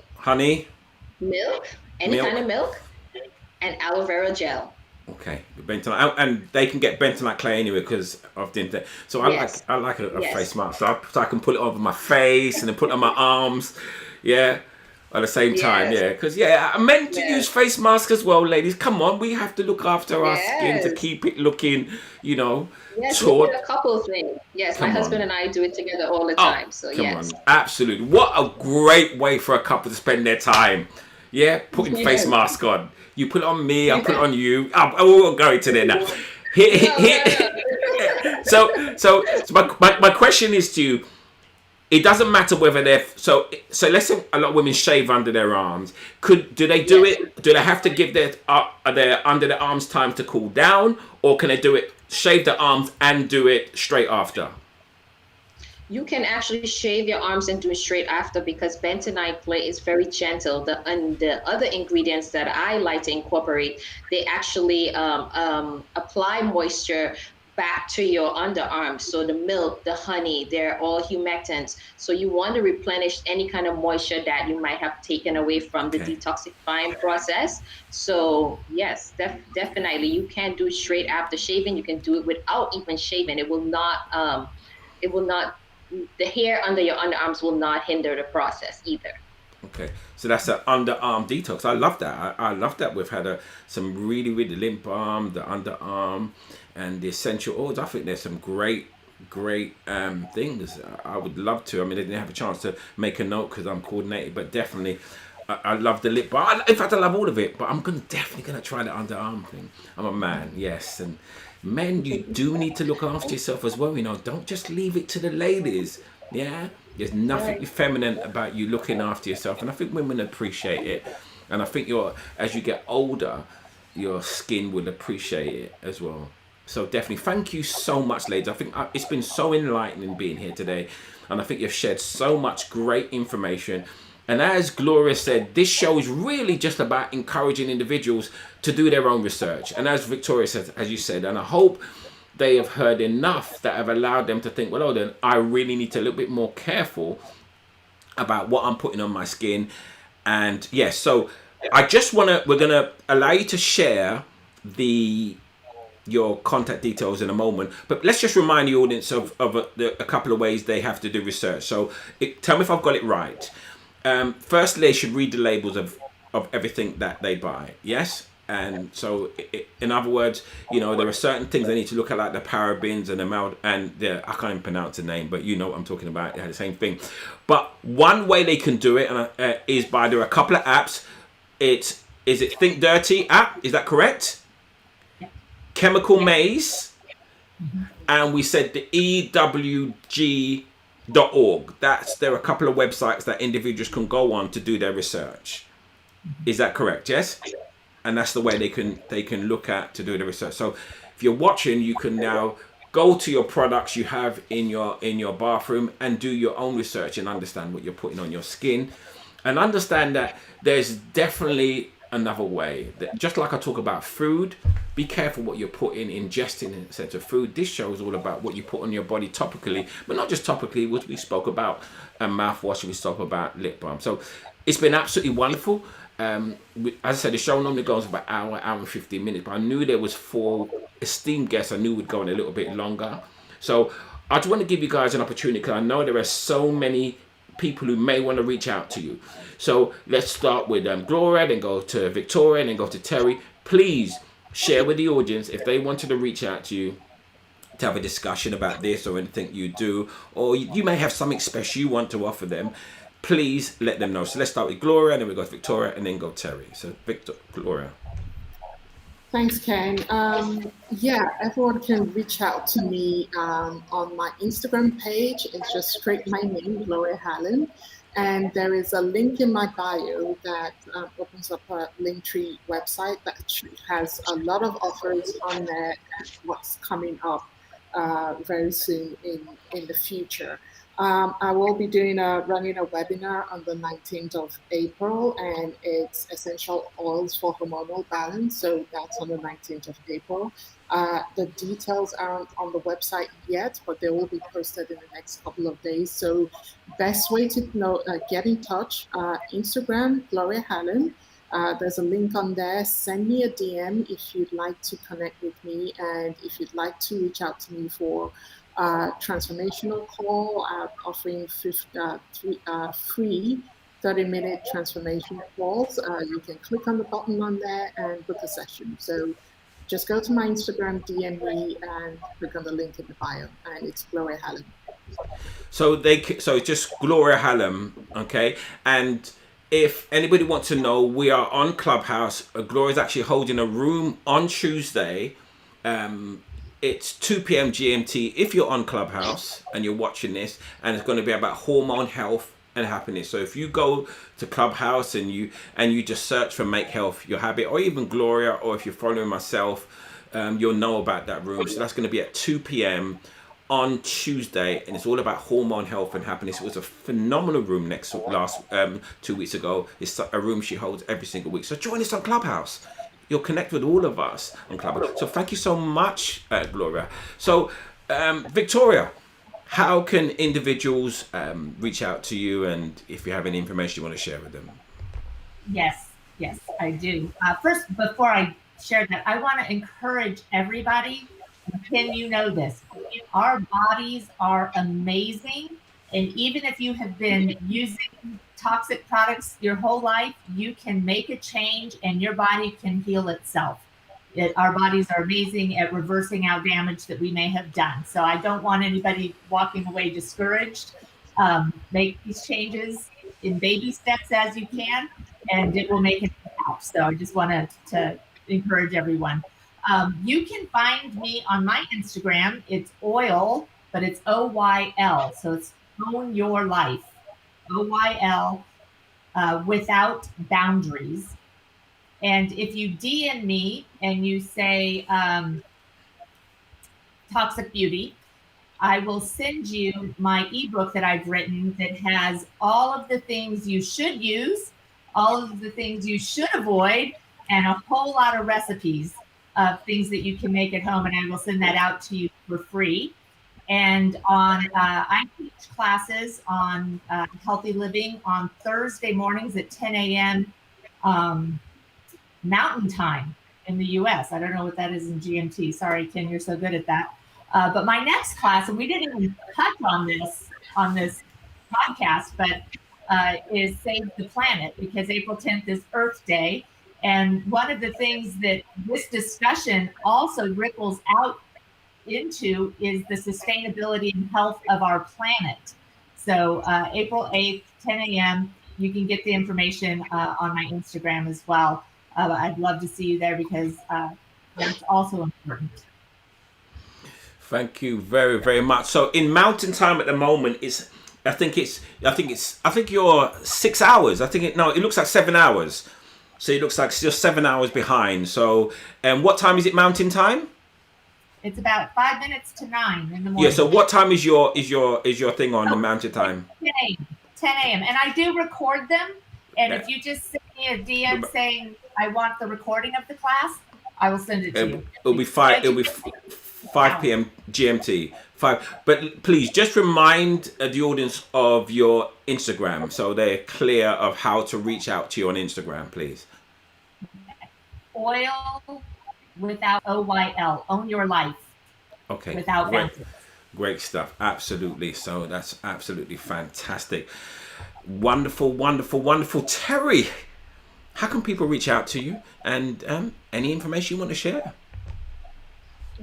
milk, any kind of milk, and aloe vera gel. Okay, bentonite, and they can get bentonite clay anyway because of the internet. So I like a face mask, so I can put it over my face and then put it on my arms. Yeah. At the same time, because I meant to use face masks as well, ladies. Come on, we have to look after our skin to keep it looking, Yes, taut. we do a couple of things. Yes, my husband and I do it together all the time. So come on, absolutely. What a great way for a couple to spend their time. Yeah, putting face mask on. You put it on me, I put it on you. I won't go into there now. So my question is to you. It doesn't matter whether they're so let's say a lot of women shave under their arms. Do they do it? Do they have to give their under their arms time to cool down, or can they do it, shave their arms and do it straight after? You can actually shave your arms and do it straight after, because bentonite clay is very gentle. The other ingredients that I like to incorporate, they actually apply moisture back to your underarms. So the milk, the honey, they're all humectants. So you want to replenish any kind of moisture that you might have taken away from the detoxifying process. So yes, definitely you can do it straight after shaving. You can do it without even shaving. It will not, the hair under your underarms will not hinder the process either. Okay, so that's an underarm detox. I love that. I love that. We've had some really, really limp arm, the underarm, and the essential oils. I think there's some great things. I would love to. I mean, I didn't have a chance to make a note because I'm coordinated, but definitely I love the lip bar. In fact, I love all of it, but I'm definitely going to try the underarm thing. I'm a man, yes. And men, you do need to look after yourself as well. Don't just leave it to the ladies. Yeah. There's nothing feminine about you looking after yourself. And I think women appreciate it. And I think as you get older, your skin will appreciate it as well. So definitely, thank you so much, ladies. I think it's been so enlightening being here today. And I think you've shared so much great information. And as Gloria said, this show is really just about encouraging individuals to do their own research. And as Victoria said, as you said, and I hope they have heard enough that have allowed them to think, well, then I really need to be a little bit more careful about what I'm putting on my skin. And yes, so we're going to allow you to share the your contact details in a moment, but let's just remind the audience of a couple of ways they have to do research. So tell me if I've got it right. Firstly, they should read the labels of everything that they buy. Yes. And so, in other words, there are certain things they need to look at, like the parabens and the mild, and I can't even pronounce the name, but you know what I'm talking about. They're the same thing. But one way they can do it is by, there are a couple of apps. Is it Think Dirty app? Is that correct? Yeah. Chemical Maze, and we said the EWG.org. There are a couple of websites that individuals can go on to do their research. Is that correct? Yes. And that's the way they can look at to do the research. So if you're watching, you can now go to your products you have in your bathroom and do your own research and understand what you're putting on your skin, and understand that there's definitely another way. That just like I talk about food, be careful what you're putting, ingesting in a sense of food. This show is all about what you put on your body topically, but not just topically, which we spoke about mouthwash, we spoke about lip balm. So it's been absolutely wonderful. As I said, the show normally goes about hour and 15 minutes, but I knew there was 4 esteemed guests. I knew we'd go on a little bit longer. So I just want to give you guys an opportunity, because I know there are so many people who may want to reach out to you. So let's start with Gloria, then go to Victoria, and then go to Terri. Please share with the audience if they wanted to reach out to you to have a discussion about this or anything you do, or you may have something special you want to offer them. Please let them know. So let's start with Gloria, and then we go to Victoria, and then go Terri. So Gloria. Thanks, Ken. Everyone can reach out to me on my Instagram page. It's just straight my name, Gloria Halim. And there is a link in my bio that opens up a Linktree website that has a lot of offers on there, what's coming up very soon in the future. I will be running a webinar on the 19th of April, and it's essential oils for hormonal balance. So that's on the 19th of April. The details aren't on the website yet, but they will be posted in the next couple of days. So best way to get in touch, Instagram, Gloria Halim. There's a link on there. Send me a DM if you'd like to connect with me, and if you'd like to reach out to me for transformational call, offering free 30-minute transformation calls. You can click on the button on there and book a session. So just go to my Instagram, DM me, and click on the link in the bio, and it's Gloria Halim. So it's just Gloria Halim, okay? And if anybody wants to know, we are on Clubhouse. Gloria's actually holding a room on Tuesday. It's 2 p.m. GMT if you're on Clubhouse and you're watching this, and it's going to be about hormone health and happiness. So if you go to Clubhouse and you just search for Make Health Your Habit, or even Gloria, or if you're following myself, you'll know about that room. So that's going to be at 2 p.m. on Tuesday, and it's all about hormone health and happiness. It was a phenomenal room last 2 weeks ago. It's a room she holds every single week. So join us on Clubhouse. You'll connect with all of us on Clubhouse. So thank you so much, Gloria. So Victoria, how can individuals reach out to you, and if you have any information you want to share with them? Yes, I do. First, before I share that, I want to encourage everybody. Ken, you know this. Our bodies are amazing. And even if you have been using toxic products your whole life, you can make a change and your body can heal itself. Our bodies are amazing at reversing our damage that we may have done. So I don't want anybody walking away discouraged. Make these changes in baby steps as you can, and it will make an impact. So I just wanted to encourage everyone. You can find me on my Instagram. It's oil, but it's OYL. So it's Own Your Life. OYL, without boundaries. And if you DM me and you say Toxic Beauty, I will send you my ebook that I've written that has all of the things you should use, all of the things you should avoid, and a whole lot of recipes of things that you can make at home. And I will send that out to you for free. And I teach classes on healthy living on Thursday mornings at 10 a.m. Mountain time. in the US. I don't know what that is in GMT. Sorry, Ken, you're so good at that. But my next class, and we didn't even touch on this podcast, but is Save the Planet, because April 10th is Earth Day. And one of the things that this discussion also ripples out into is the sustainability and health of our planet. So April 8th, 10 a.m., you can get the information on my Instagram as well. I'd love to see you there, because that's also important. Thank you very, very much. So in Mountain Time at the moment, I think you're 6 hours. It looks like 7 hours. So it looks like you're 7 hours behind. So, and what time is it Mountain Time? It's about 5 minutes to 9 in the morning. Yeah. So what time is your thing on the Mountain Time? 10 a.m. And I do record them. And if you just send me a DM saying I want the recording of the class, I will send it to you. It'll be 5 p.m. GMT. 5. But please just remind the audience of your Instagram, so they're clear of how to reach out to you on Instagram, please. Oil without OYL. Own your life. Okay. Without boundaries. Great stuff. Absolutely. So that's absolutely fantastic. Wonderful, wonderful, wonderful. Terri, how can people reach out to you, and any information you want to share?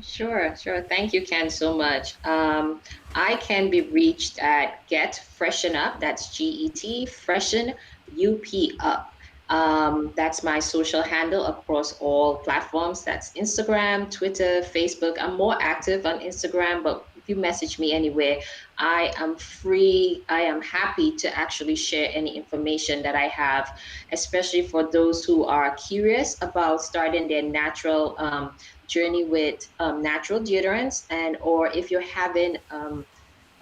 Sure. Thank you, Ken, so much. I can be reached at Get Freshen Up. That's GET Freshen UP Up. That's my social handle across all platforms. That's Instagram, Twitter, Facebook. I'm more active on Instagram, but if you message me anywhere, I am free. I am happy to actually share any information that I have, especially for those who are curious about starting their natural journey with natural deodorants, and or if you're having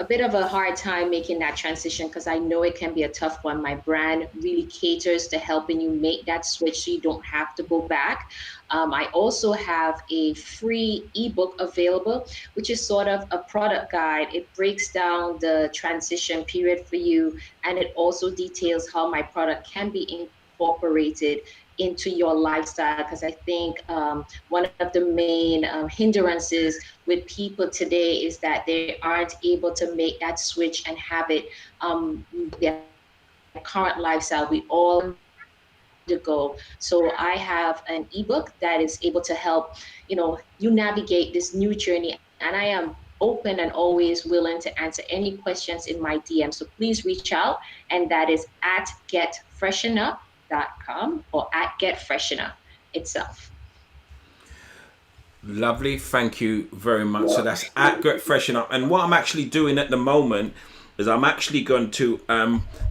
a bit of a hard time making that transition, because I know it can be a tough one. My brand really caters to helping you make that switch so you don't have to go back. I also have a free ebook available, which is sort of a product guide. It breaks down the transition period for you, and it also details how my product can be incorporated into your lifestyle, because I think one of the main hindrances with people today is that they aren't able to make that switch and have it their current lifestyle. We all to go. So I have an ebook that is able to help you navigate this new journey, and I am open and always willing to answer any questions in my DM. So please reach out, and that is at getfreshenup.com or at getfreshenup itself. Lovely, thank you very much. So that's at Get Freshen Up. And what I'm actually doing at the moment is I'm actually going to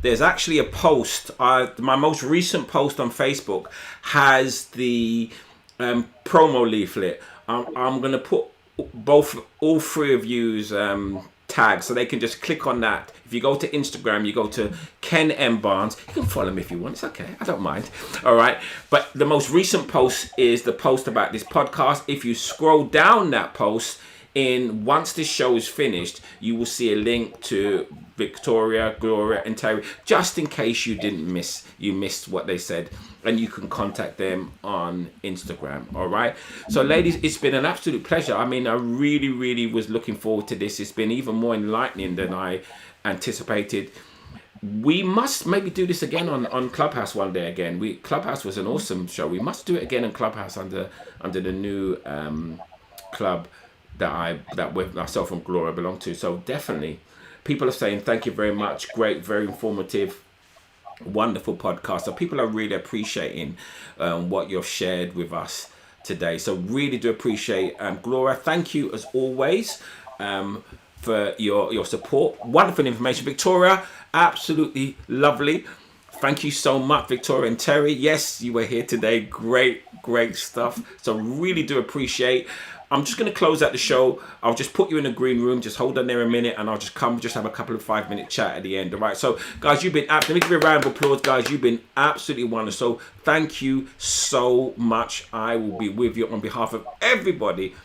there's actually a post, my most recent post on Facebook has the promo leaflet. I'm going to put all three of you's tags, so they can just click on that. If you go to Instagram, you go to Ken M. Barnes. You can follow me if you want. It's okay. I don't mind. All right. But the most recent post is the post about this podcast. If you scroll down that post, once this show is finished, you will see a link to Victoria, Gloria, and Terri, just in case you missed what they said, and you can contact them on Instagram. All right. So, ladies, it's been an absolute pleasure. I mean, I really, really was looking forward to this. It's been even more enlightening than I anticipated. We must maybe do this again on Clubhouse one day again. Clubhouse was an awesome show. We must do it again on Clubhouse under the new club that with myself and Gloria belong to. So definitely, people are saying thank you very much. Great, very informative, wonderful podcast. So people are really appreciating what you've shared with us today. So really do appreciate Gloria. Thank you as always for your support. Wonderful information. Victoria, absolutely lovely. Thank you so much, Victoria and Terri. Yes, you were here today. Great stuff. So really do appreciate. I'm just going to close out the show. I'll just put you in a green room. Just hold on there a minute, and I'll just have a couple of 5-minute chat at the end. All right. So, guys, you've been absolutely. Let me give you a round of applause, guys. You've been absolutely wonderful. So, thank you so much. I will be with you on behalf of everybody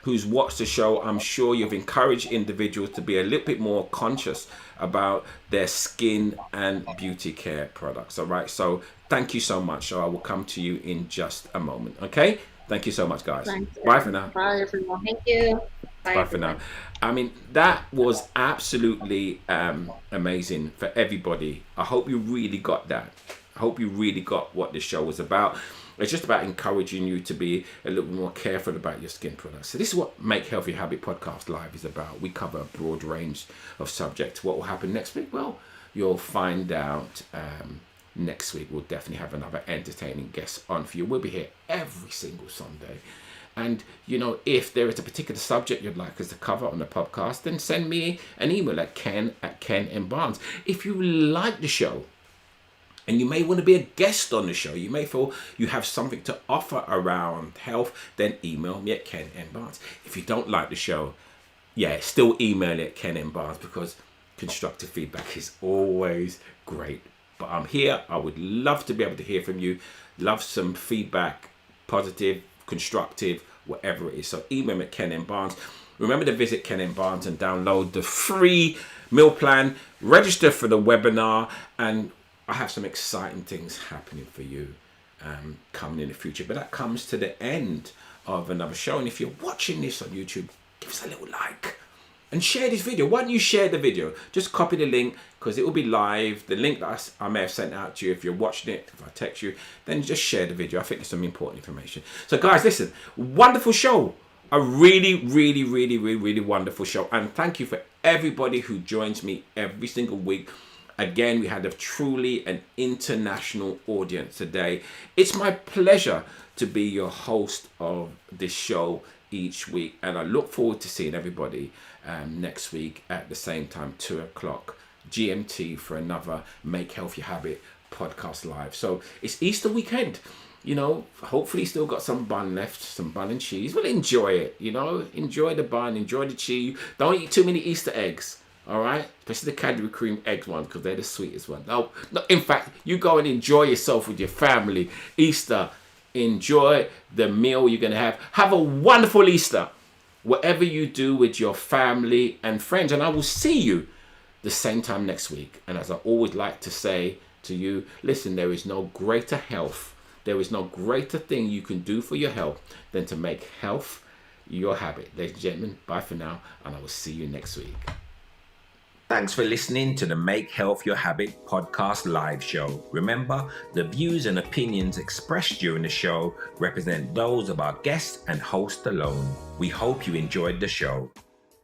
who's watched the show. I'm sure you've encouraged individuals to be a little bit more conscious about their skin and beauty care products. All right. So, thank you so much. So, I will come to you in just a moment. Okay. Thank you so much, guys. Thanks. Bye for now. Bye, everyone. Thank you. Bye, Bye for now. everyone. I mean, that was absolutely amazing for everybody. I hope you really got that. I hope you really got what this show was about. It's just about encouraging you to be a little more careful about your skin products. So this is what Make Health Your Habit Podcast Live is about. We cover a broad range of subjects. What will happen next week? Well, you'll find out next week. We'll definitely have another entertaining guest on for you. We'll be here every single Sunday. And, you know, if there is a particular subject you'd like us to cover on the podcast, then send me an email at ken@ken.barnes. If you like the show, and you may want to be a guest on the show, you may feel you have something to offer around health, then email me at ken.barnes. If you don't like the show, still email it at ken.barnes, because constructive feedback is always great. But I'm here. I would love to be able to hear from you. Love some feedback, positive, constructive, whatever it is. So email me at ken.barnes. Remember to visit Ken Barnes and download the free meal plan, register for the webinar, and I have some exciting things happening for you coming in the future. But that comes to the end of another show. And if you're watching this on YouTube, give us a little like and share this video. Why don't you share the video? Just copy the link, because it will be live. The link that I may have sent out to you, if you're watching it, if I text you, then just share the video. I think it's some important information. So guys, listen, wonderful show. A really, really, really, really, really wonderful show. And thank you for everybody who joins me every single week. Again, we had truly an international audience today. It's my pleasure to be your host of this show each week. And I look forward to seeing everybody next week at the same time, 2 o'clock GMT, for another Make Health Your Habit podcast live. So it's Easter weekend. You know, hopefully still got some bun left, some bun and cheese. Well, enjoy it, you know. Enjoy the bun, enjoy the cheese. Don't eat too many Easter eggs. All right, especially the Cadbury cream eggs ones, because they're the sweetest one. No, in fact, you go and enjoy yourself with your family. Easter, enjoy the meal you're gonna have. Have a wonderful Easter, whatever you do with your family and friends. And I will see you the same time next week. And as I always like to say to you, listen, there is no greater health. There is no greater thing you can do for your health than to make health your habit. Ladies and gentlemen, bye for now, and I will see you next week. Thanks for listening to the Make Health Your Habit podcast live show. Remember, the views and opinions expressed during the show represent those of our guest and host alone. We hope you enjoyed the show.